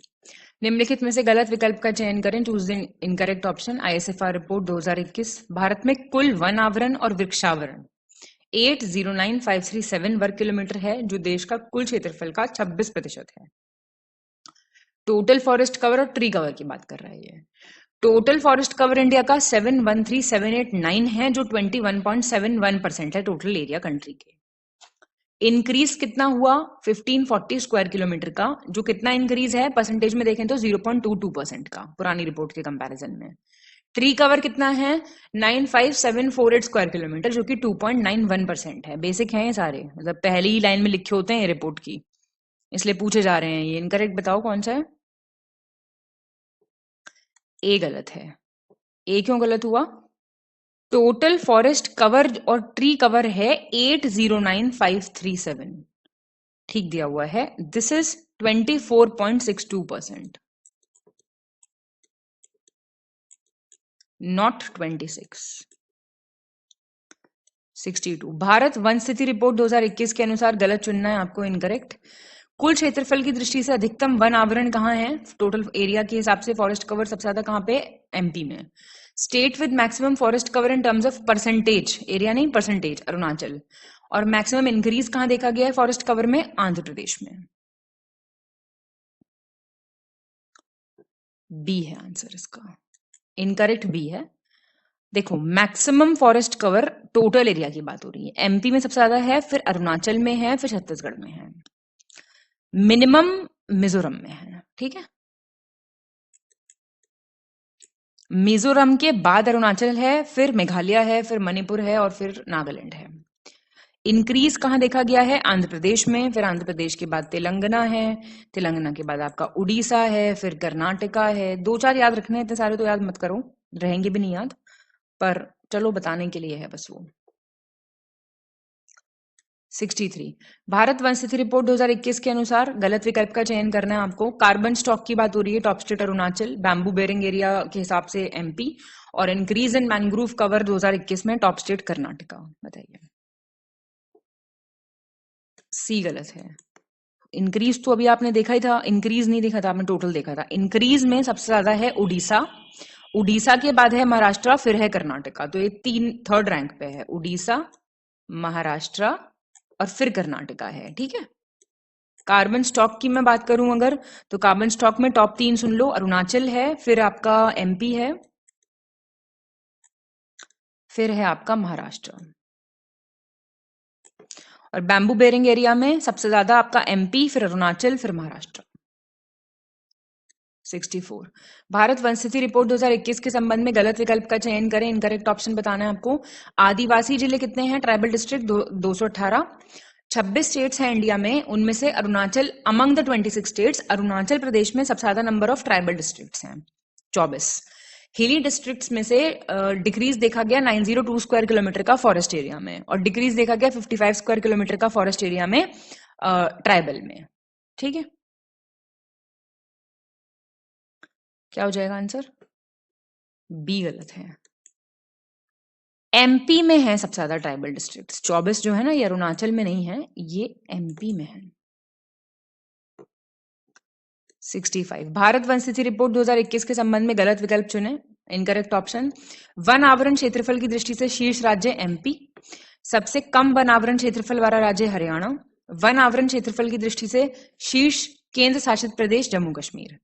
निम्नलिखित में से गलत विकल्प का चयन करें, choose the incorrect option. ISFR report 2021, Bharat में कुल वन आवरण और वृक्षावरण 809537 वर्ग किलोमीटर है, जो देश का कुल क्षेत्रफल का 26% है। टोटल फॉरेस्ट कवर और ट्री कवर की बात कर रहा है ये। टोटल फॉरेस्ट कवर इंडिया का 713789 है, जो 21.71% है टोटल एरिया कंट्री के। इंक्रीज कितना हुआ, 1540 स्क्वायर किलोमीटर का, जो कितना इंक्रीज है परसेंटेज में देखें तो 0.22% का पुरानी रिपोर्ट के कंपैरिजन में। ट्री कवर कितना है, 95748 स्क्वायर किलोमीटर, जो कि 2.91% है। बेसिक है ये सारे, मतलब पहली ही लाइन में लिखे होते हैं ये रिपोर्ट की, इसलिए पूछे जा रहे हैं ये। इनकरेक्ट बताओ कौन सा है। ए गलत है। ए क्यों गलत हुआ, टोटल फॉरेस्ट कवर और ट्री कवर है 809537, ठीक दिया हुआ है। This is 24.62%, not 26। 62 Bharat one स्थिति रिपोर्ट 2021 के अनुसार गलत चुनना है आपको, इनकरेक्ट। कुल क्षेत्रफल की दृष्टि से अधिकतम वन आवरण कहाँ है, टोटल एरिया के हिसाब से फॉरेस्ट कवर सबसे ज्यादा कहाँ पे, एमपी में। State with maximum forest cover in terms of percentage, area नहीं परसेंटेज, अरुणाचल। और मैक्सिमम इंक्रीज कहाँ देखा गया है फॉरेस्ट कवर में, आंध्र प्रदेश में। बी है आंसर इसका, इनकरेक्ट बी है। देखो maximum forest cover total area की बात हो रही है, एमपी में सबसे ज्यादा है, फिर अरुणाचल में है, फिर छत्तीसगढ़ में है, मिनिमम मिजोरम में है, ठीक है। मिजोरम के बाद अरुणाचल है, फिर मेघालय है, फिर मणिपुर है, और फिर नागालैंड है। इंक्रीज कहां देखा गया है, आंध्र प्रदेश में, फिर आंध्र प्रदेश के बाद तेलंगाना है, तेलंगाना के बाद आपका उड़ीसा है, फिर कर्नाटका है। दो चार याद रखने हैं, इतने सारे तो याद मत करो, रहेंगे भी नहीं याद, पर चलो बताने के लिए है बस वो। 63 भारत वन स्थिति रिपोर्ट 2021 के अनुसार गलत विकल्प का चयन करना है आपको। कार्बन स्टॉक की बात हो रही है, top state Arunachal, bamboo bearing area के हिसाब से एमपी, और इंक्रीज इन मैनग्रोव कवर 2021 में टॉप स्टेट कर्नाटका। बताइए। सी गलत है। इंक्रीज तो अभी आपने देखा ही था, इंक्रीज नहीं देखा था आपने, टोटल देखा था। इंक्रीज में सबसे ज्यादा है उड़ीसा, उड़ीसा के बाद है महाराष्ट्र, फिर है कर्नाटका, तो ये तीन थर्ड रैंक पे है, उड़ीसा, महाराष्ट्र और फिर कर्नाटका है, ठीक है। कार्बन स्टॉक की मैं बात करूं अगर, तो कार्बन स्टॉक में टॉप 3 सुन लो, अरुणाचल है, फिर आपका एमपी है, फिर है आपका महाराष्ट्र। और बैम्बू बेरिंग एरिया में सबसे ज्यादा आपका एमपी, फिर अरुणाचल, फिर महाराष्ट्र। 64 भारत वन स्थिति रिपोर्ट 2021 के संबंध में गलत विकल्प का चयन करें, इनकरेक्ट ऑप्शन बताना है आपको। आदिवासी जिले कितने हैं, ट्राइबल डिस्ट्रिक्ट 218, 26 स्टेट्स हैं इंडिया में, उनमें से Arunachal among the 26 states, Arunachal Pradesh में सबसे ज्यादा नंबर ऑफ ट्राइबल डिस्ट्रिक्ट्स हैं, 24। हिली डिस्ट्रिक्ट्स में से डिक्रीज देखा गया 902 स्क्वायर किलोमीटर का फॉरेस्ट एरिया में, और डिक्रीज देखा गया 55 स्क्वायर किलोमीटर का फॉरेस्ट एरिया में ट्राइबल में, ठीक है। क्या हो जाएगा आंसर, बी गलत है। एमपी में है सबसे ज्यादा ट्राइबल डिस्ट्रिक्ट्स, 24 जो है ना, ये अरुणाचल में नहीं है, ये एमपी में है। 65 भारत वन स्थिति रिपोर्ट 2021 के संबंध में गलत विकल्प चुने। Incorrect option. वन आवरण क्षेत्रफल की दृष्टि से शीर्ष राज्य एमपी, सबसे कम वन आवरण क्षेत्रफल वाला राज्य हरियाणा, वन आवरण क्षेत्रफल की दृष्टि से शीर्ष केंद्र शासित प्रदेश जम्मू कश्मीर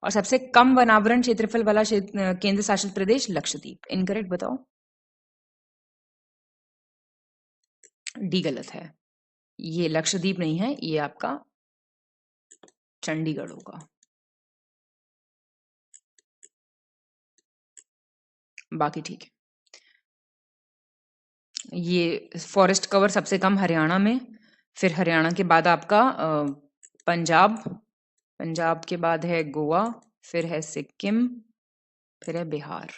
और सबसे कम वन आवरण क्षेत्रफल वाला केंद्र शासित प्रदेश लक्षद्वीप। इनकरेक्ट बताओ। डी गलत है, ये लक्षद्वीप नहीं है, ये आपका चंडीगढ़ होगा। बाकी ठीक है। ये फॉरेस्ट कवर सबसे कम हरियाणा में, फिर हरियाणा के बाद आपका पंजाब, पंजाब के बाद है गोवा, फिर है सिक्किम, फिर है बिहार।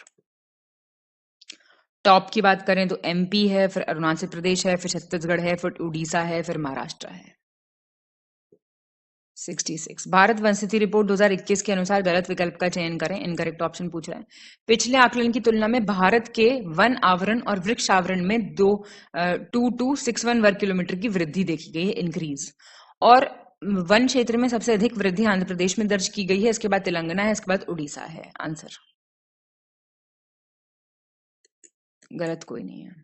टॉप की बात करें तो एमपी है, फिर अरुणाचल प्रदेश है, फिर छत्तीसगढ़ है, फिर उड़ीसा है, फिर महाराष्ट्र है। 66 भारत वन स्थिति रिपोर्ट 2021 के अनुसार गलत विकल्प का चयन करें। इनकरेक्ट ऑप्शन पूछ रहा है। पिछले आकलन की तुलना में भारत के वन आवरण और वृक्ष आवरण में 2261 वर्ग किलोमीटर की वृद्धि देखी गई है, इंक्रीज। और वन क्षेत्र में सबसे अधिक वृद्धि आंध्र प्रदेश में दर्ज की गई है, इसके बाद तेलंगाना है, इसके बाद उड़ीसा है। आंसर गलत कोई नहीं है।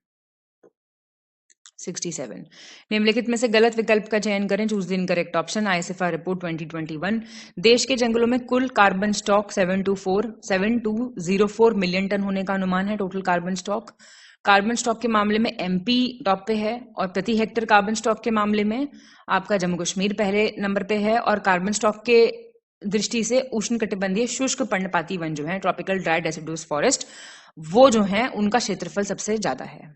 67 निम्नलिखित में से गलत विकल्प का चयन करें। Choose the incorrect option. ISFR report 2021 देश के जंगलों में कुल कार्बन स्टॉक 7204 मिलियन टन होने का अनुमान है। Total carbon stock, carbon stock के मामले में एमपी टॉप पे है और प्रति हेक्टेयर कार्बन स्टॉक के मामले में आपका जम्मू कश्मीर पहले नंबर पे है। और कार्बन स्टॉक के दृष्टि से उष्णकटिबंधीय शुष्क पर्णपाती वन जो है, ट्रॉपिकल ड्राई डेसिडुअस फॉरेस्ट, वो जो है उनका क्षेत्रफल सबसे ज्यादा है।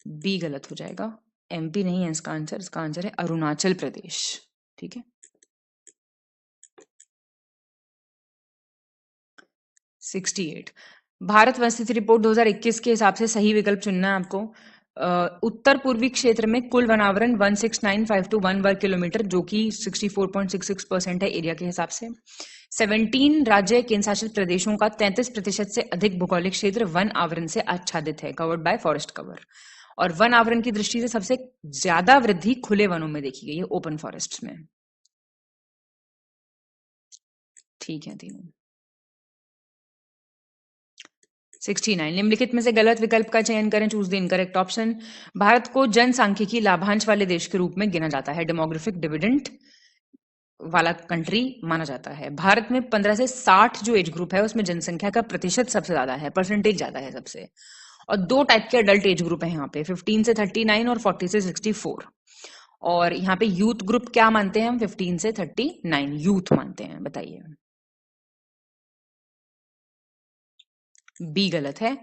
बी गलत हो जाएगा, एमपी नहीं है इसका आंसर, इसका आंसर है अरुणाचल प्रदेश। ठीक है। 68 भारत वन स्थिति रिपोर्ट 2021 के हिसाब से सही विकल्प चुनना है आपको। उत्तर पूर्वी क्षेत्र में कुल वनावरण 169,521 वर्ग किलोमीटर, जो कि 64.66% है एरिया के हिसाब से। 17 राज्य केंद्र शासित प्रदेशों का 33% से अधिक भौगोलिक क्षेत्र वन आवरण से आच्छादित है, कवर्ड बाय फॉरेस्ट कवर। और वन आवरण की दृष्टि से सबसे ज्यादा वृद्धि खुले वनों में देखी गई है, ओपन फॉरेस्ट में। ठीक है तीनों। 69 निम्नलिखित में से गलत विकल्प का चयन करें। Choose the incorrect option. Bharat को जनसांख्यिकी लाभांश वाले देश के रूप में गिना जाता है, डेमोग्राफिक डिविडेंड वाला कंट्री माना जाता है। भारत में 15 से 60 जो एज ग्रुप है उसमें जनसंख्या का प्रतिशत सबसे ज्यादा है, परसेंटेज ज्यादा है सबसे। और दो टाइप के अडल्ट एज ग्रुप है यहाँ पे, 15 से 39 और 40 से 64। और यहाँ पे यूथ ग्रुप क्या मानते हैं हम? 15 से 39 यूथ मानते हैं। बताइए। बी गलत है।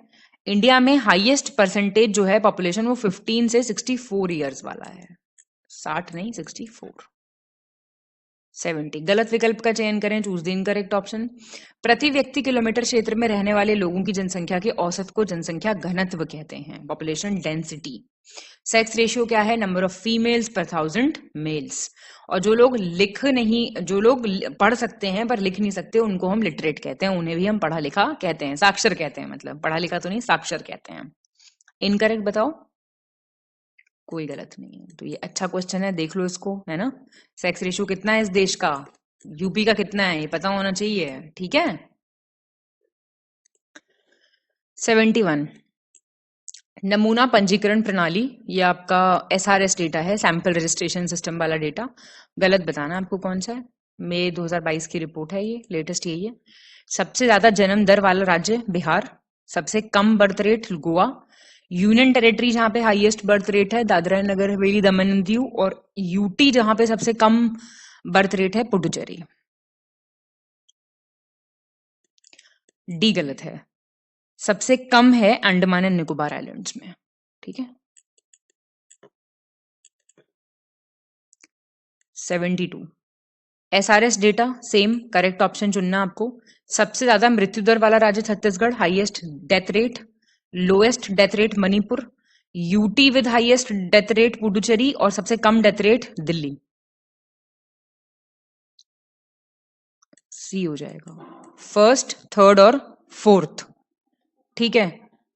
इंडिया में हाईएस्ट परसेंटेज जो है पॉपुलेशन वो 15 से 64 ईयर्स वाला है, 60 नहीं 64। 70 गलत विकल्प का चयन करें। Choose the incorrect option. प्रति व्यक्ति किलोमीटर क्षेत्र में रहने वाले लोगों की जनसंख्या के औसत को जनसंख्या घनत्व कहते हैं, पॉपुलेशन डेंसिटी। सेक्स रेशियो क्या है? नंबर ऑफ फीमेल्स पर 1000 मेल्स। और जो लोग पढ़ सकते हैं पर लिख नहीं सकते उनको हम लिटरेट कहते हैं, उन्हें भी हम पढ़ा लिखा कहते हैं, साक्षर कहते हैं, मतलब पढ़ा लिखा तो नहीं, साक्षर कहते हैं। इनकरेक्ट बताओ। कोई गलत नहीं है। तो ये अच्छा क्वेश्चन है, देख लो इसको, है ना। सेक्स रेशियो कितना है इस देश का? यूपी का कितना है ये पता होना चाहिए, ठीक है। 71 नमूना पंजीकरण प्रणाली, ये आपका एसआरएस डेटा है, सैंपल रजिस्ट्रेशन सिस्टम वाला डेटा। गलत बताना आपको कौन सा है। मई 2022 की रिपोर्ट है, ये लेटेस्ट यही है। सबसे ज्यादा जन्म दर वाला राज्य बिहार, सबसे कम birth rate Goa, union territory जहां पे हाईएस्ट बर्थ रेट है दादरा नगर हवेली दमन एंड दीव, और यूटी जहां पे सबसे कम बर्थ रेट है पुडुचेरी। डी गलत है, सबसे कम है अंडमान एंड निकोबार आइलैंड्स में। ठीक है। 72 SRS data same, correct option चुनना आपको। सबसे ज्यादा मृत्यु दर वाला राज्य Chhattisgarh, highest death rate, lowest death rate Manipur, UT with highest death rate Puducherry, और सबसे कम डेथ रेट दिल्ली। सी हो जाएगा, फर्स्ट, थर्ड और फोर्थ। ठीक है।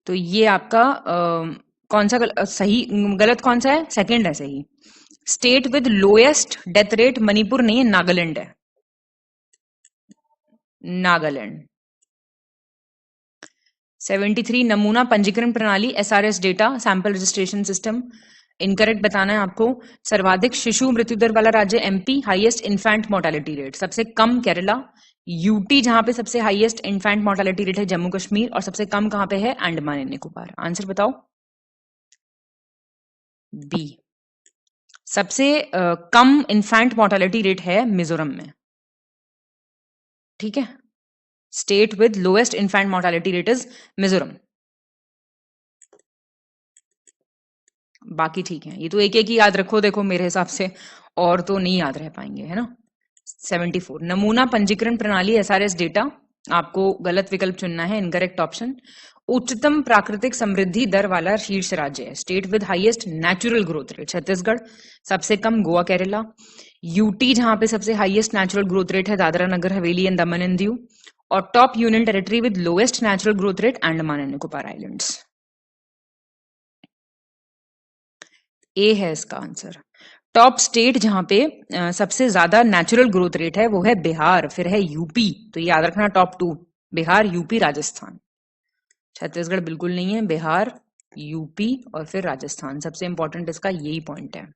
तो ये आपका कौन सा सही, गलत कौन सा है? सेकंड है सही। State with lowest death rate Manipur नहीं है, नागालैंड है, नागालैंड। 73 नमूना पंजीकरण प्रणाली SRS data sample registration system, incorrect बताना है आपको। सर्वाधिक शिशु मृत्यु दर वाला राज्य MP, highest infant mortality rate सबसे कम केरला, यूटी जहां पे सबसे हाईएस्ट इन्फेंट मोर्टेलिटी रेट है जम्मू कश्मीर, और सबसे कम कहां पे है, अंडमान एंड निकोबार। आंसर बताओ। बी। सबसे कम इन्फेंट मोर्टेलिटी रेट है मिजोरम में, ठीक है। State with lowest infant mortality rate is Mizoram. बाकी ठीक है, ये तो एक एक ही याद रखो, देखो मेरे हिसाब से और तो नहीं याद रह पाएंगे, है ना। 74 नमूना पंजीकरण प्रणाली एसआरएस डेटा, आपको गलत विकल्प चुनना है, इनकरेक्ट ऑप्शन। उच्चतम प्राकृतिक समृद्धि दर वाला शीर्ष राज्य है, state with highest natural growth rate Chhattisgarh, सबसे कम गोवा केरला, यूटी जहां पे सबसे हाईएस्ट नेचुरल ग्रोथ रेट है Dadra Nagar Haveli and Daman and Diu, और top union territory with lowest natural growth rate Andaman and Nicobar islands. A है इसका आंसर। टॉप स्टेट जहां पे सबसे ज्यादा नेचुरल ग्रोथ रेट है वो है बिहार, फिर है यूपी, तो ये याद रखना टॉप 2 बिहार, यूपी, राजस्थान। छत्तीसगढ़ बिल्कुल नहीं है, बिहार, यूपी और फिर राजस्थान, सबसे इंपॉर्टेंट इसका यही पॉइंट है।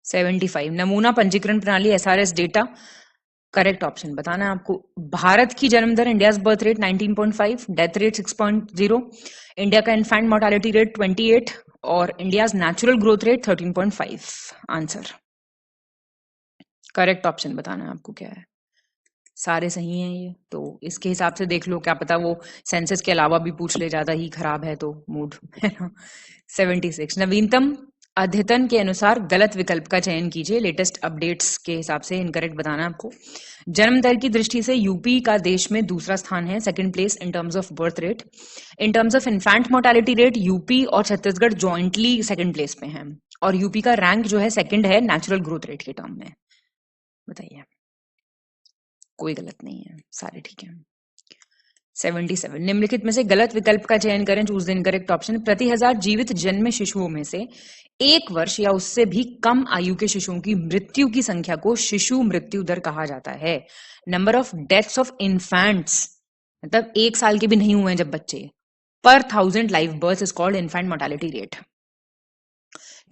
75 नमूना पंजीकरण प्रणाली एसआरएस डेटा, करेक्ट ऑप्शन बताना है आपको। भारत की जन्म दर, India's birth rate 19.5, death rate 6.0, India का इन्फेंट मोर्टेलिटी रेट 28 और India's natural growth rate 13.5। Answer correct option बताना है आपको क्या है। सारे सही हैं ये, तो इसके हिसाब से देख लो, क्या पता वो सेंसस के अलावा भी पूछ ले, ज्यादा ही खराब है तो मूड, है ना। 76 नवीनतम अद्यतन के अनुसार गलत विकल्प का चयन कीजिए, लेटेस्ट अपडेट्स के हिसाब से इनकरेक्ट बताना है आपको। जन्म दर की दृष्टि से यूपी का देश में दूसरा स्थान है, second place in terms of birth rate. In terms of infant mortality rate UP और छत्तीसगढ़ जॉइंटली सेकंड प्लेस पे हैं, और यूपी का रैंक जो है सेकंड है नेचुरल ग्रोथ रेट के टर्म में। बताइए, कोई गलत नहीं है, सारे ठीक है। 77 निम्नलिखित में से गलत विकल्प का चयन करें, चूज द इनकरेक्ट ऑप्शन। प्रति 1000 जीवित जन्मे शिशुओं में से 1 वर्ष या उससे भी कम आयु के शिशुओं की मृत्यु की संख्या को शिशु मृत्यु दर कहा जाता है। Number of deaths of infants, मतलब 1 साल के भी नहीं हुए हैं जब बच्चे, पर 1000 live birth is called infant mortality rate.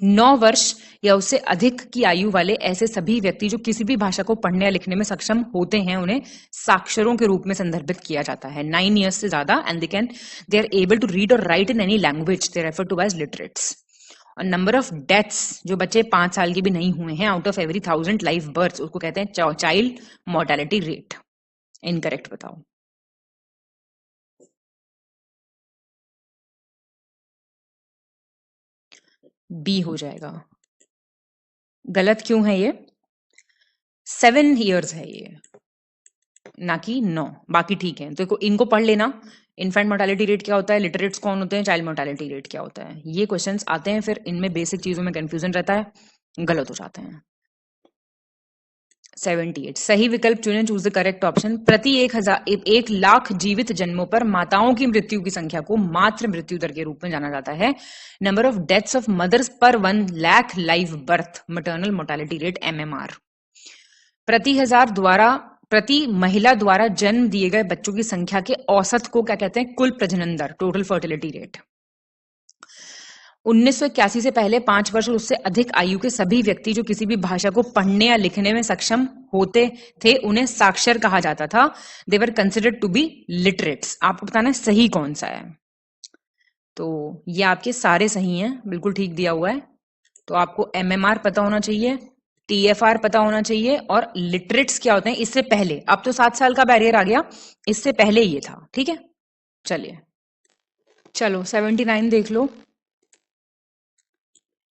9 वर्ष या उससे अधिक की आयु वाले ऐसे सभी व्यक्ति जो किसी भी भाषा को पढ़ने या लिखने में सक्षम होते हैं, उन्हें साक्षरों के रूप में संदर्भित किया जाता है। 9 ईयर्स से ज्यादा and they are able to read और write in any language, they refer to as literates. और नंबर ऑफ डेथ्स, जो बच्चे 5 साल के भी नहीं हुए हैं, out of every 1000 live birth, उसको कहते हैं चाइल्ड मोर्टेलिटी रेट। इनकरेक्ट बताओ। बी हो जाएगा। गलत क्यों है ये? 7 ईयर्स है ये, ना कि 9। बाकी ठीक है, तो इनको पढ़ लेना। इन्फेंट मोर्टेलिटी रेट क्या होता है, लिटरेट्स कौन होते हैं, चाइल्ड मोर्टेलिटी रेट क्या होता है, ये क्वेश्चंस आते हैं, फिर इनमें बेसिक चीजों में कंफ्यूजन रहता है, गलत हो जाते हैं। 78 सही विकल्प चुनें, चूज द करेक्ट ऑप्शन। प्रति 1 लाख जीवित जन्मों पर माताओं की मृत्यु की संख्या को मातृ मृत्यु दर के रूप में जाना जाता है। Number of deaths of mothers per 1 lakh live birth, maternal mortality rate MMR। प्रति महिला द्वारा जन्म दिए गए बच्चों की संख्या के औसत को क्या कहते हैं, कुल प्रजनन दर, टोटल फर्टिलिटी रेट। 1981 से पहले 5 वर्ष और उससे अधिक आयु के सभी व्यक्ति जो किसी भी भाषा को पढ़ने या लिखने में सक्षम होते थे, उन्हें साक्षर कहा जाता था। They were considered to be literates. आपको बताना है सही कौन सा है, तो ये आपके सारे सही हैं, बिल्कुल ठीक दिया हुआ है। तो आपको MMR पता होना चाहिए, TFR पता होना चाहिए, और लिटरेट्स क्या होते हैं इससे पहले। अब तो 7 साल का बैरियर आ गया, इससे पहले ये था, ठीक है। चलिए, चलो 79 देख लो।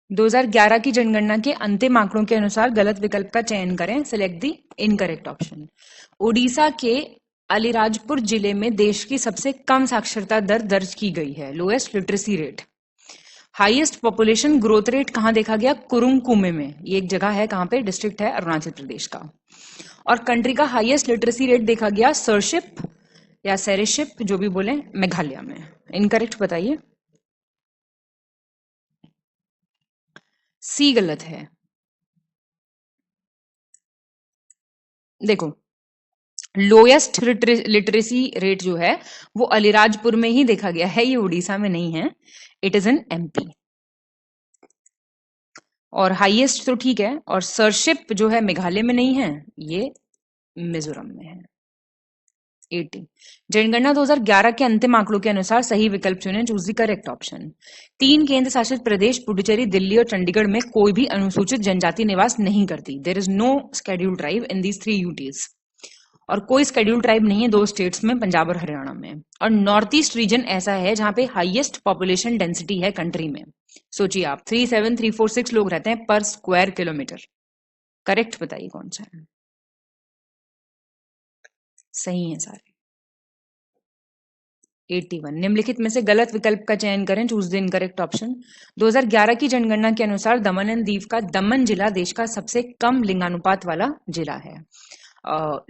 2011 की जनगणना के अंतिम आंकड़ों के अनुसार गलत विकल्प का चयन करें, select the incorrect option. Orissa के अलीराजपुर जिले में देश की सबसे कम साक्षरता दर दर्ज की गई है, lowest literacy rate. Highest population growth rate कहां देखा गया, कुरुंग-कुमे में, ये एक जगह है, कहां पे, डिस्ट्रिक्ट है अरुणाचल प्रदेश का। और कंट्री का हाईएस्ट लिटरेसी रेट देखा गया सरशिप या सेरेशिप, जो भी बोले, मेघालय में। इनकरेक्ट बताइए। सी गलत है। देखो, लोएस्ट लिटरेसी रेट जो है वो अलीराजपुर में ही देखा गया है, ये उड़ीसा में नहीं है, इट इज इन एमपी। और हाईएस्ट तो ठीक है, और सरशिप जो है मेघालय में नहीं है, ये मिजोरम में है। 80। जनगणना 2011 के अंतिम आंकड़ों के अनुसार सही विकल्प चुनें, चूज द करेक्ट ऑप्शन। 3 केंद्र शासित प्रदेश पुडुचेरी, दिल्ली और चंडीगढ़ में कोई भी अनुसूचित जनजाति निवास नहीं करती। There is no scheduled tribe in these 3 UTs. और कोई स्केड्यूल्ड ट्राइब नहीं है 2 स्टेट्स में, पंजाब और हरियाणा में। और नॉर्थ ईस्ट रीजन ऐसा है जहां पे हाईएस्ट पॉपुलेशन डेंसिटी है कंट्री में। सोचिए आप, 37346 लोग रहते हैं पर स्क्वायर किलोमीटर। करेक्ट बताइए कौन सा है। सही है सारे। 81। निम्नलिखित में से गलत विकल्प का चयन करें, चूज द इनकरेक्ट ऑप्शन। 2011 की जनगणना के अनुसार दमन एंड दीव का दमन जिला देश का सबसे कम लिंगानुपात वाला जिला है।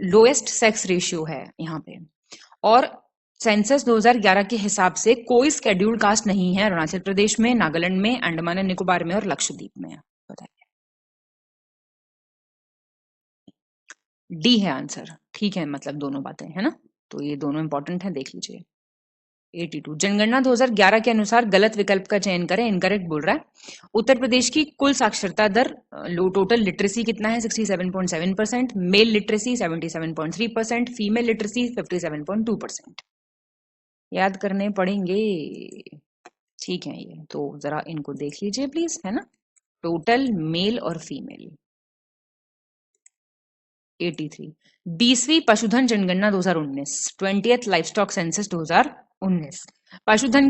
लोएस्ट सेक्स रेशियो है यहाँ पे। और सेंसस 2011 के हिसाब से कोई स्केड्यूल्ड कास्ट नहीं है अरुणाचल प्रदेश में, नागालैंड में, अंडमान एंड निकोबार में और लक्षद्वीप में। बताइए। डी है आंसर। ठीक है, मतलब दोनों बातें है ना, तो ये दोनों इंपॉर्टेंट है, देख लीजिए। 82। जनगणना 2011 के अनुसार गलत विकल्प का चयन करें, इनकरेक्ट बोल रहा है। उत्तर प्रदेश की कुल साक्षरता दर, लो टोटल लिटरेसी कितना है, 67.7%, मेल लिटरेसी 77.3%, फीमेल लिटरेसी 57.2%। याद करने पड़ेंगे। ठीक है, ये तो जरा इनको देख लीजिए प्लीज, है ना। टोटल मेल और फीमेल। 83। 20वीं पशुधन जनगणना 2019, 20th लाइवस्टॉक सेंसस 2019। पशुधन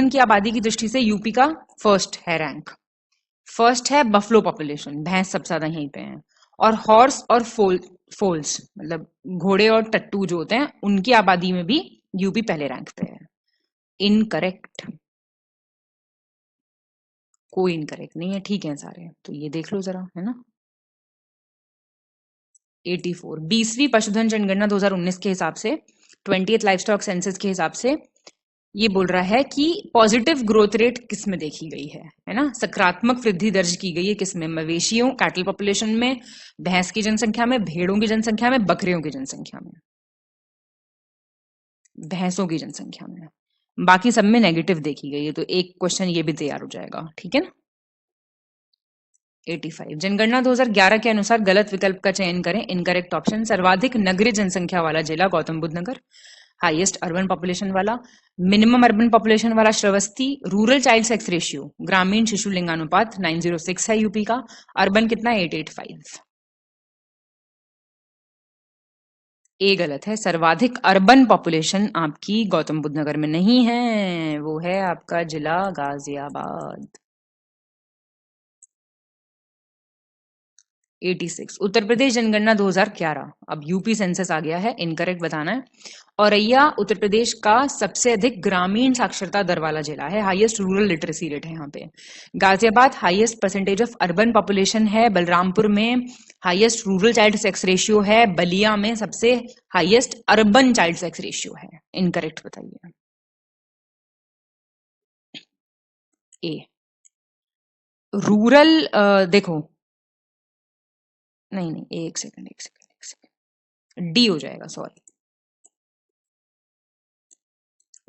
की आबादी की दृष्टि से यूपी का फर्स्ट है रैंक। फर्स्ट है बफलो पॉपुलेशन, भैंस सबसे ज्यादा यहीं पे है। और हॉर्स और फोल्स मतलब घोड़े और टट्टू जो होते हैं, उनकी आबादी में भी यूपी पहले रैंक पे है। इनकरेक्ट। कोई इनकरेक्ट नहीं है, ठीक है सारे, तो ये देख लो जरा, है ना। 84। 20वीं पशुधन जनगणना 2019 के हिसाब से, 20th लाइवस्टॉक सेंसस के हिसाब से ये बोल रहा है कि पॉजिटिव ग्रोथ रेट किस में देखी गई है ना। सकारात्मक वृद्धि दर्ज की गई है किस में, मवेशियों कैटल पॉपुलेशन में, भैंस की जनसंख्या में, भेड़ों की जनसंख्या में, बकरियों की जनसंख्या में। भैंसों की जनसंख्या में, बाकी सब में नेगेटिव देखी गई है, तो एक क्वेश्चन ये भी तैयार हो जाएगा, ठीक है ना। 85। जनगणना 2011 के अनुसार गलत विकल्प का चयन करें, इनकरेक्ट ऑप्शन। सर्वाधिक नगरीय जनसंख्या वाला जिला गौतम बुद्ध नगर, हाईएस्ट अर्बन पॉपुलेशन वाला, मिनिमम अर्बन पॉपुलेशन वाला Shravasti, rural child sex ratio, ग्रामीण शिशु लिंगानुपात 906 है यूपी का, अर्बन कितना 885। ए गलत है, सर्वाधिक अर्बन पॉपुलेशन आपकी गौतम बुद्ध नगर में नहीं है, वो है आपका जिला गाजियाबाद। 86। उत्तर प्रदेश जनगणना 2011, अब यूपी सेंसस आ गया है, इनकरेक्ट बताना है। औरैया उत्तर प्रदेश का सबसे अधिक ग्रामीण साक्षरता दर वाला जिला है, हाईएस्ट रूरल लिटरेसी रेट है यहाँ पे। Ghaziabad highest percentage of urban population है, बलरामपुर में highest rural child sex ratio है, बलिया में सबसे highest urban child sex ratio है। इनकरेक्ट बताइए। ए रूरल, देखो, नहीं नहीं, एक सेकंड एक सेकंड एक सेकंड, डी हो जाएगा, सॉरी,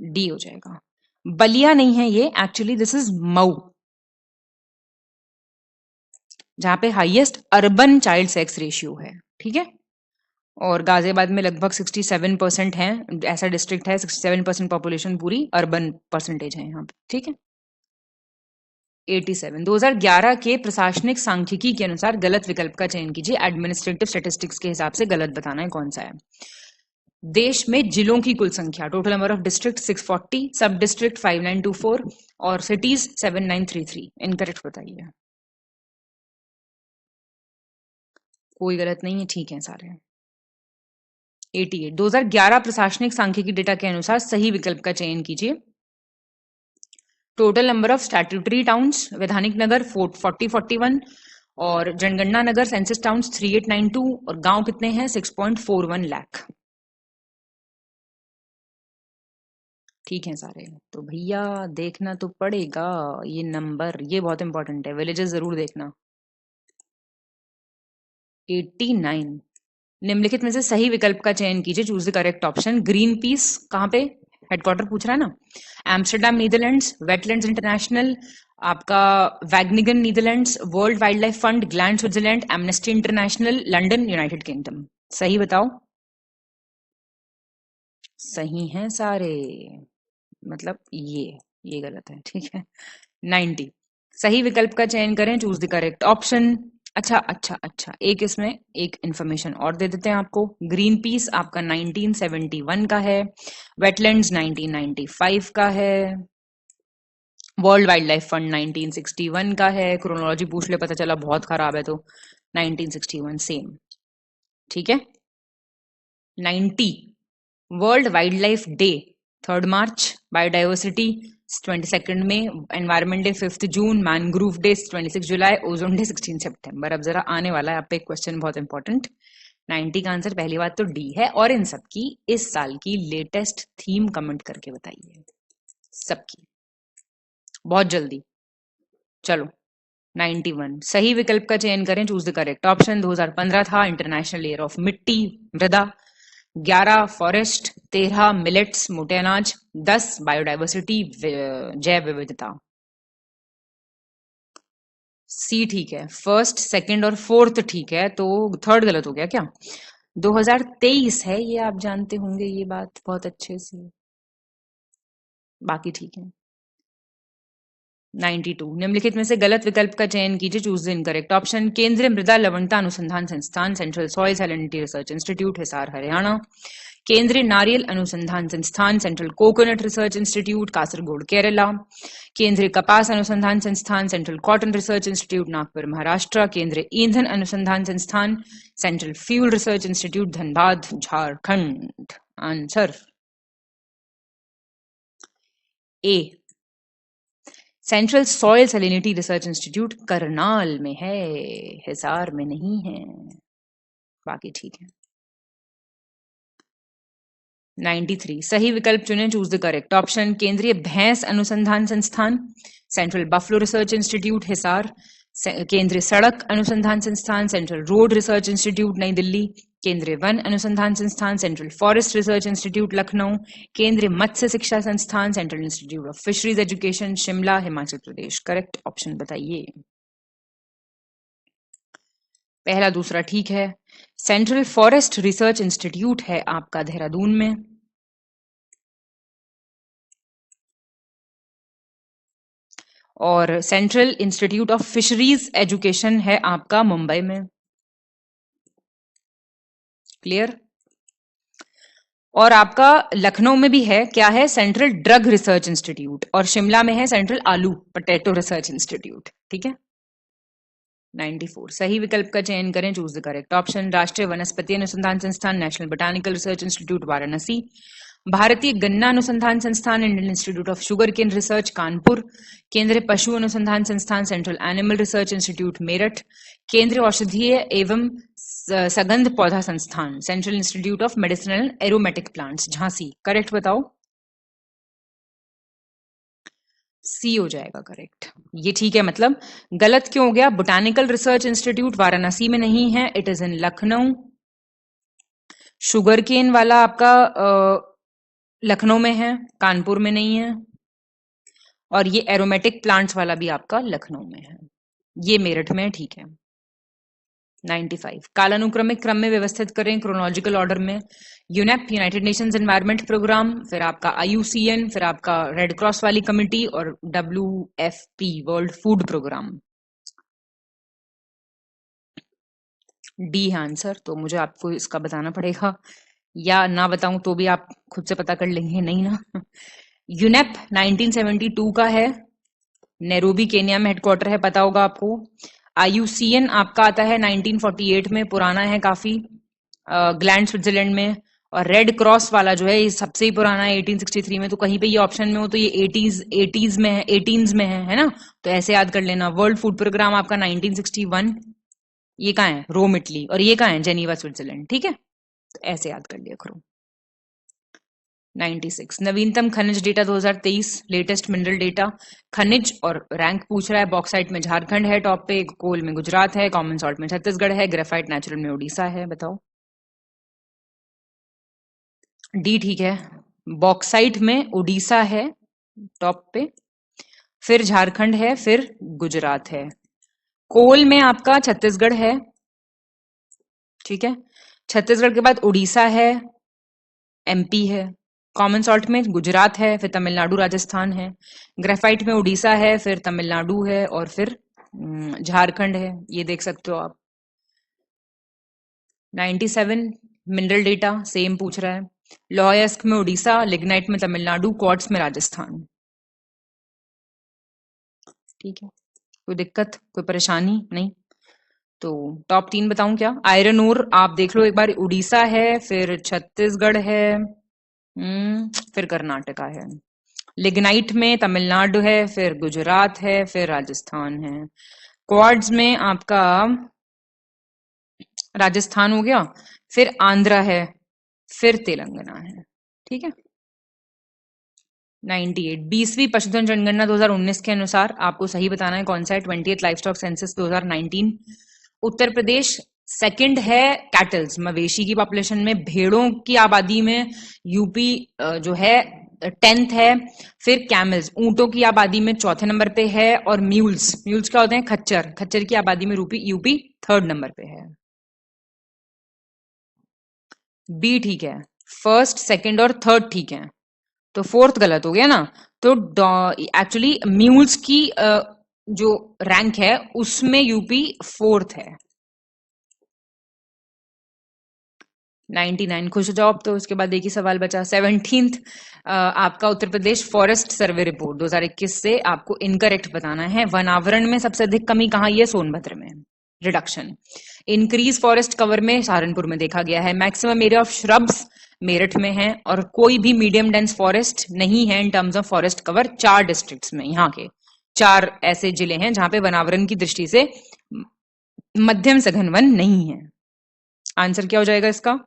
डी हो जाएगा। बलिया नहीं है ये, एक्चुअली दिस इज मऊ, जहां पे highest urban child sex ratio है, ठीक है। और गाजियाबाद में लगभग 67% है, ऐसा डिस्ट्रिक्ट है, 67% पॉपुलेशन पूरी अर्बन परसेंटेज है यहाँ पे, ठीक है। 87। 2011 के प्रशासनिक सांख्यिकी के अनुसार गलत विकल्प का चयन कीजिए, एडमिनिस्ट्रेटिव स्टैटिस्टिक्स के हिसाब से गलत बताना है कौन सा है। देश में जिलों की कुल संख्या, टोटल नंबर ऑफ डिस्ट्रिक्ट 640, सब डिस्ट्रिक्ट 5924 और सिटीज 7933। इनकरेक्ट बताइए। कोई गलत नहीं है, ठीक है सारे। 88। 2011 प्रशासनिक सांख्यिकी डेटा के अनुसार सही विकल्प का चयन कीजिए। Total number of statutory towns, वैधानिक नगर 4041 और जनगणना नगर सेंसस टाउन्स 3892 और गांव कितने हैं 6.41 लाख। ठीक है सारे। तो भैया देखना तो पड़ेगा ये नंबर, ये बहुत इंपॉर्टेंट है, विलेजेस जरूर देखना। 89। निम्नलिखित में से सही विकल्प का चयन कीजिए, choose the correct option. Green peas कहाँ पे हेडक्वार्टर पूछ रहा है ना। एम्स्टरडेम नीदरलैंड्स, वेटलैंड्स इंटरनेशनल, आपका Wageningen Netherlands, world wildlife fund Gland Switzerland, Amnesty International London United Kingdom. सही बताओ। सही हैं सारे, मतलब ये गलत है, ठीक है। 90। सही विकल्प का चयन करें, चूज द करेक्ट ऑप्शन। अच्छा अच्छा अच्छा, एक इसमें एक इंफॉर्मेशन और दे देते हैं आपको। ग्रीन पीस आपका 1971 का है, वेटलैंड्स 1995 का है, वर्ल्ड वाइल्ड लाइफ फंड 1961 का है। क्रोनोलॉजी पूछ ले, पता चला बहुत खराब है तो 1961 सेम, ठीक है। 90 वर्ल्ड वाइल्ड लाइफ डे 3 मार्च, बायोडाइवर्सिटी 22 में, एनवायरमेंट डे 5 जून, मैनग्रूव डे 26 जुलाई, ओजोन डे 16 सितंबर। अब जरा आने वाला है आप पे एक क्वेश्चन बहुत इंपॉर्टेंट। 90 का आंसर पहली बात तो डी है, और इन सबकी इस साल की लेटेस्ट थीम कमेंट करके बताइए सबकी, बहुत जल्दी। चलो 91 सही विकल्प का चयन करें, चूज द करेक्ट ऑप्शन। 2015 था इंटरनेशनल ईयर ऑफ मिट्टी मृदा, 11 फॉरेस्ट, 13 मिलेट्स मोटे अनाज, 10 बायोडाइवर्सिटी जैव विविधता। सी ठीक है, फर्स्ट सेकंड और फोर्थ ठीक है, तो थर्ड गलत हो गया क्या। 2023 है ये, आप जानते होंगे ये बात बहुत अच्छे से, बाकी ठीक है। 92 निम्नलिखित में से गलत विकल्प का चयन कीजिए, चूज द इनकरेक्ट ऑप्शन। केंद्रीय मृदा लवणता अनुसंधान संस्थान central soil salinity research institute Hisar Haryana, केंद्रीय नारियल अनुसंधान संस्थान central coconut research institute Kasaragod Kerala, केंद्रीय कपास अनुसंधान संस्थान central cotton research institute Nagpur Maharashtra, केंद्रीय ईंधन अनुसंधान संस्थान central fuel research institute Dhanbad Jharkhand. Answer A central soil salinity research institute Karnal में है, हिसार में नहीं है, बाकी ठीक है। 93 सही विकल्प चुनें, चूज द करेक्ट ऑप्शन। केंद्रीय भैंस अनुसंधान संस्थान central buffalo research institute Hisar, केंद्रीय सड़क अनुसंधान संस्थान सेंट्रल रोड रिसर्च इंस्टीट्यूट नई दिल्ली, केंद्रीय वन अनुसंधान संस्थान central forest research institute Lucknow, केंद्रीय मत्स्य शिक्षा संस्थान central institute of fisheries education Shimla Himachal Pradesh. Correct option बताइए। पहला दूसरा ठीक है। सेंट्रल फॉरेस्ट रिसर्च इंस्टीट्यूट है आपका देहरादून में, और central institute of fisheries education है आपका मुंबई में। क्लियर। और आपका लखनऊ में भी है, क्या है, सेंट्रल ड्रग रिसर्च इंस्टीट्यूट, और शिमला में है सेंट्रल आलू पोटैटो रिसर्च इंस्टीट्यूट, ठीक है। 94 सही विकल्प का चयन करें, चूज द करेक्ट ऑप्शन। राष्ट्रीय वनस्पति अनुसंधान संस्थान national botanical research institute Varanasi, भारतीय गन्ना अनुसंधान संस्थान Indian institute of sugar cane research Kanpur, केंद्रीय पशु अनुसंधान संस्थान central animal research institute Meerut, केंद्रीय औषधीय एवं सगंध पौधा संस्थान central institute of medicinal aromatic plants Jhansi. Correct बताओ। सी हो जाएगा करेक्ट, ये ठीक है। मतलब गलत क्यों हो गया, बोटानिकल रिसर्च इंस्टीट्यूट वाराणसी में नहीं है, it is in Lucknow. Sugar cane वाला आपका लखनऊ में है, कानपुर में नहीं है, और ये एरोमेटिक प्लांट्स वाला भी आपका लखनऊ में है, ये मेरठ में, ठीक है। 95 कालानुक्रमिक क्रम में व्यवस्थित करें, क्रोनोलॉजिकल ऑर्डर में। UNEP United Nations environment programme, फिर आपका IUCN, फिर आपका रेड क्रॉस वाली कमिटी, और WFP world food programme. D है आंसर, तो मुझे आपको इसका बताना पड़ेगा, या ना बताऊं तो भी आप खुद से पता कर लेंगे, नहीं ना। यूनेप 1972 का है, नैरोबी केन्या में हेडक्वार्टर है, पता होगा आपको। IUCN आपका आता है 1948 में, पुराना है काफी, ग्लैंड स्विट्जरलैंड में। और रेड क्रॉस वाला जो है ये सबसे ही पुराना है 1863 में, तो कहीं पे ये ऑप्शन में हो तो ये 80s में है, 18s में है ना, तो ऐसे याद कर लेना। वर्ल्ड फूड प्रोग्राम आपका 1961, ये कहाँ है, रोम इटली, और ये कहाँ है, जेनीवा स्विट्जरलैंड, ठीक है, तो ऐसे याद कर लिया करो। 96 नवीनतम खनिज डेटा 2023, लेटेस्ट मिनरल डेटा, खनिज और रैंक पूछ रहा है। बॉक्साइट में झारखंड है टॉप पे, कोल में गुजरात है, कॉमन सॉल्ट में छत्तीसगढ़ है, ग्रेफाइट नेचुरल में उड़ीसा है। बताओ। डी ठीक है। बॉक्साइट में उड़ीसा है टॉप पे, फिर झारखंड है, फिर गुजरात है। कोल में आपका छत्तीसगढ़ है, ठीक है। छत्तीसगढ़ के बाद उड़ीसा है, एमपी है। कॉमन सॉल्ट में गुजरात है, फिर तमिलनाडु राजस्थान है। ग्रेफाइट में उड़ीसा है, फिर तमिलनाडु है, और फिर झारखंड है। ये देख सकते हो आप। 97 मिनरल डेटा सेम पूछ रहा है। लौह में उड़ीसा, लिग्नाइट में तमिलनाडु, क्वार्ट्स में राजस्थान। ठीक है, कोई दिक्कत, कोई परेशानी नहीं। तो टॉप 3 बताऊं क्या? आयरन ओर आप देख लो एक बार, उड़ीसा है, फिर छत्तीसगढ़ है, फिर कर्नाटका है। लिग्नाइट में तमिलनाडु है, फिर गुजरात है, फिर राजस्थान है। क्वार्ट्ज में आपका राजस्थान हो गया, फिर आंध्रा है, फिर तेलंगाना है। ठीक है। 98 20वीं पशुधन जनगणना 2019 के अनुसार आपको सही बताना है कौन सा है। 20th livestock census 2019। Uttar Pradesh second है कैटल्स, मवेशी की पॉपुलेशन में। भेड़ों की आबादी में यूपी जो है 10th है। फिर कैमल्स, ऊंटों की आबादी में चौथे नंबर पे है। और म्यूल्स, म्यूल्स क्या होते हैं? खच्चर, खच्चर की आबादी में यूपी 3rd नंबर पे है। बी ठीक है। फर्स्ट, सेकंड और थर्ड ठीक है, तो फोर्थ गलत हो गया ना। तो एक्चुअली म्यूल्स की जो रैंक है उसमें यूपी 4th है। 99 खुश हो जाओ अब तो। उसके बाद एक ही सवाल बचा। 17th आपका Uttar Pradesh forest survey report 2021 से आपको इनकरेक्ट बताना है। वनावरण में सबसे अधिक कमी कहाँ? ये सोनभद्र में। रिडक्शन। इंक्रीज फॉरेस्ट कवर में सहारनपुर में देखा गया है। Maximum area of shrubs Meerut में है। और कोई भी मीडियम डेंस फॉरेस्ट नहीं है in terms of forest cover 4 districts में। यहाँ के 4 ऐसे जिले हैं जहां पे वनावरण की दृष्टि से मध्यम सघन वन नहीं है। आंसर क्या हो जाएगा इसका?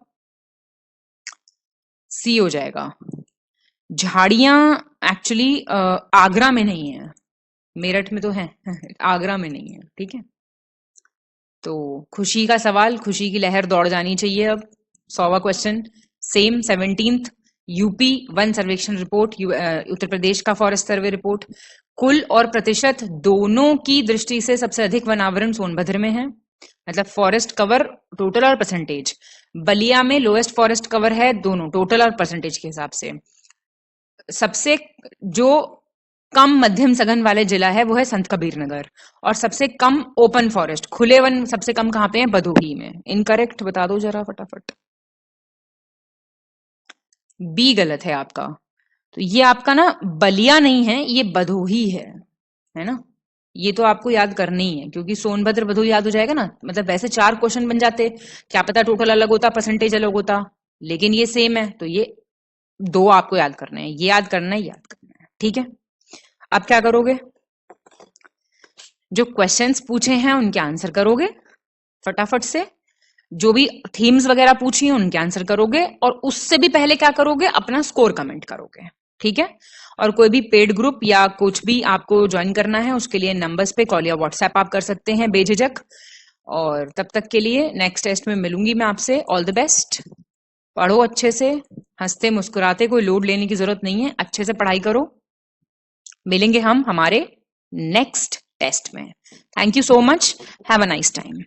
सी हो जाएगा। झाड़ियां एक्चुअली आगरा में नहीं है, मेरठ में तो है आगरा में नहीं है। ठीक है। तो खुशी का सवाल, खुशी की लहर दौड़ जानी चाहिए अब। 100वां क्वेश्चन सेम। 17th यूपी वन सर्वेक्षण रिपोर्ट, उत्तर प्रदेश का फॉरेस्ट सर्वे रिपोर्ट। कुल और प्रतिशत दोनों की दृष्टि से सबसे अधिक वनावरण सोनभद्र में है, मतलब फॉरेस्ट कवर टोटल और परसेंटेज। बलिया में लोएस्ट फॉरेस्ट कवर है, दोनों टोटल और परसेंटेज के हिसाब से। सबसे जो कम मध्यम सघन वाले जिला है वो है संत कबीर नगर। और सबसे कम ओपन फॉरेस्ट, खुले वन सबसे कम कहां पे है? भदोही में। इनकरेक्ट बता दो जरा फटाफट। बी गलत है आपका। तो ये आपका ना बलिया नहीं है, ये भदोही है ना। ये तो आपको याद करनी ही है, क्योंकि सोनभद्र भदोही याद हो जाएगा ना। मतलब वैसे 4 क्वेश्चन बन जाते, क्या पता टोटल अलग होता, परसेंटेज अलग होता, लेकिन ये सेम है। तो ये 2 आपको याद करने हैं, ये याद करना है, याद करना है। ठीक है। अब क्या करोगे? जो क्वेश्चंस पूछे हैं उनके आंसर करोगे फटाफट से। जो भी थीम्स वगैरह पूछी हैं उनके आंसर करोगे। और उससे भी पहले क्या करोगे? अपना स्कोर कमेंट करोगे। ठीक है। और कोई भी पेड ग्रुप या कुछ भी आपको ज्वाइन करना है, उसके लिए नंबर्स पे कॉल या व्हाट्सएप आप कर सकते हैं बेझिझक। और तब तक के लिए नेक्स्ट टेस्ट में मिलूंगी मैं आपसे। All the best. पढ़ो अच्छे से, हंसते मुस्कुराते, कोई लोड लेने की जरूरत नहीं है, अच्छे से पढ़ाई करो। मिलेंगे हम हमारे नेक्स्ट टेस्ट में। Thank you so much. Have a nice time.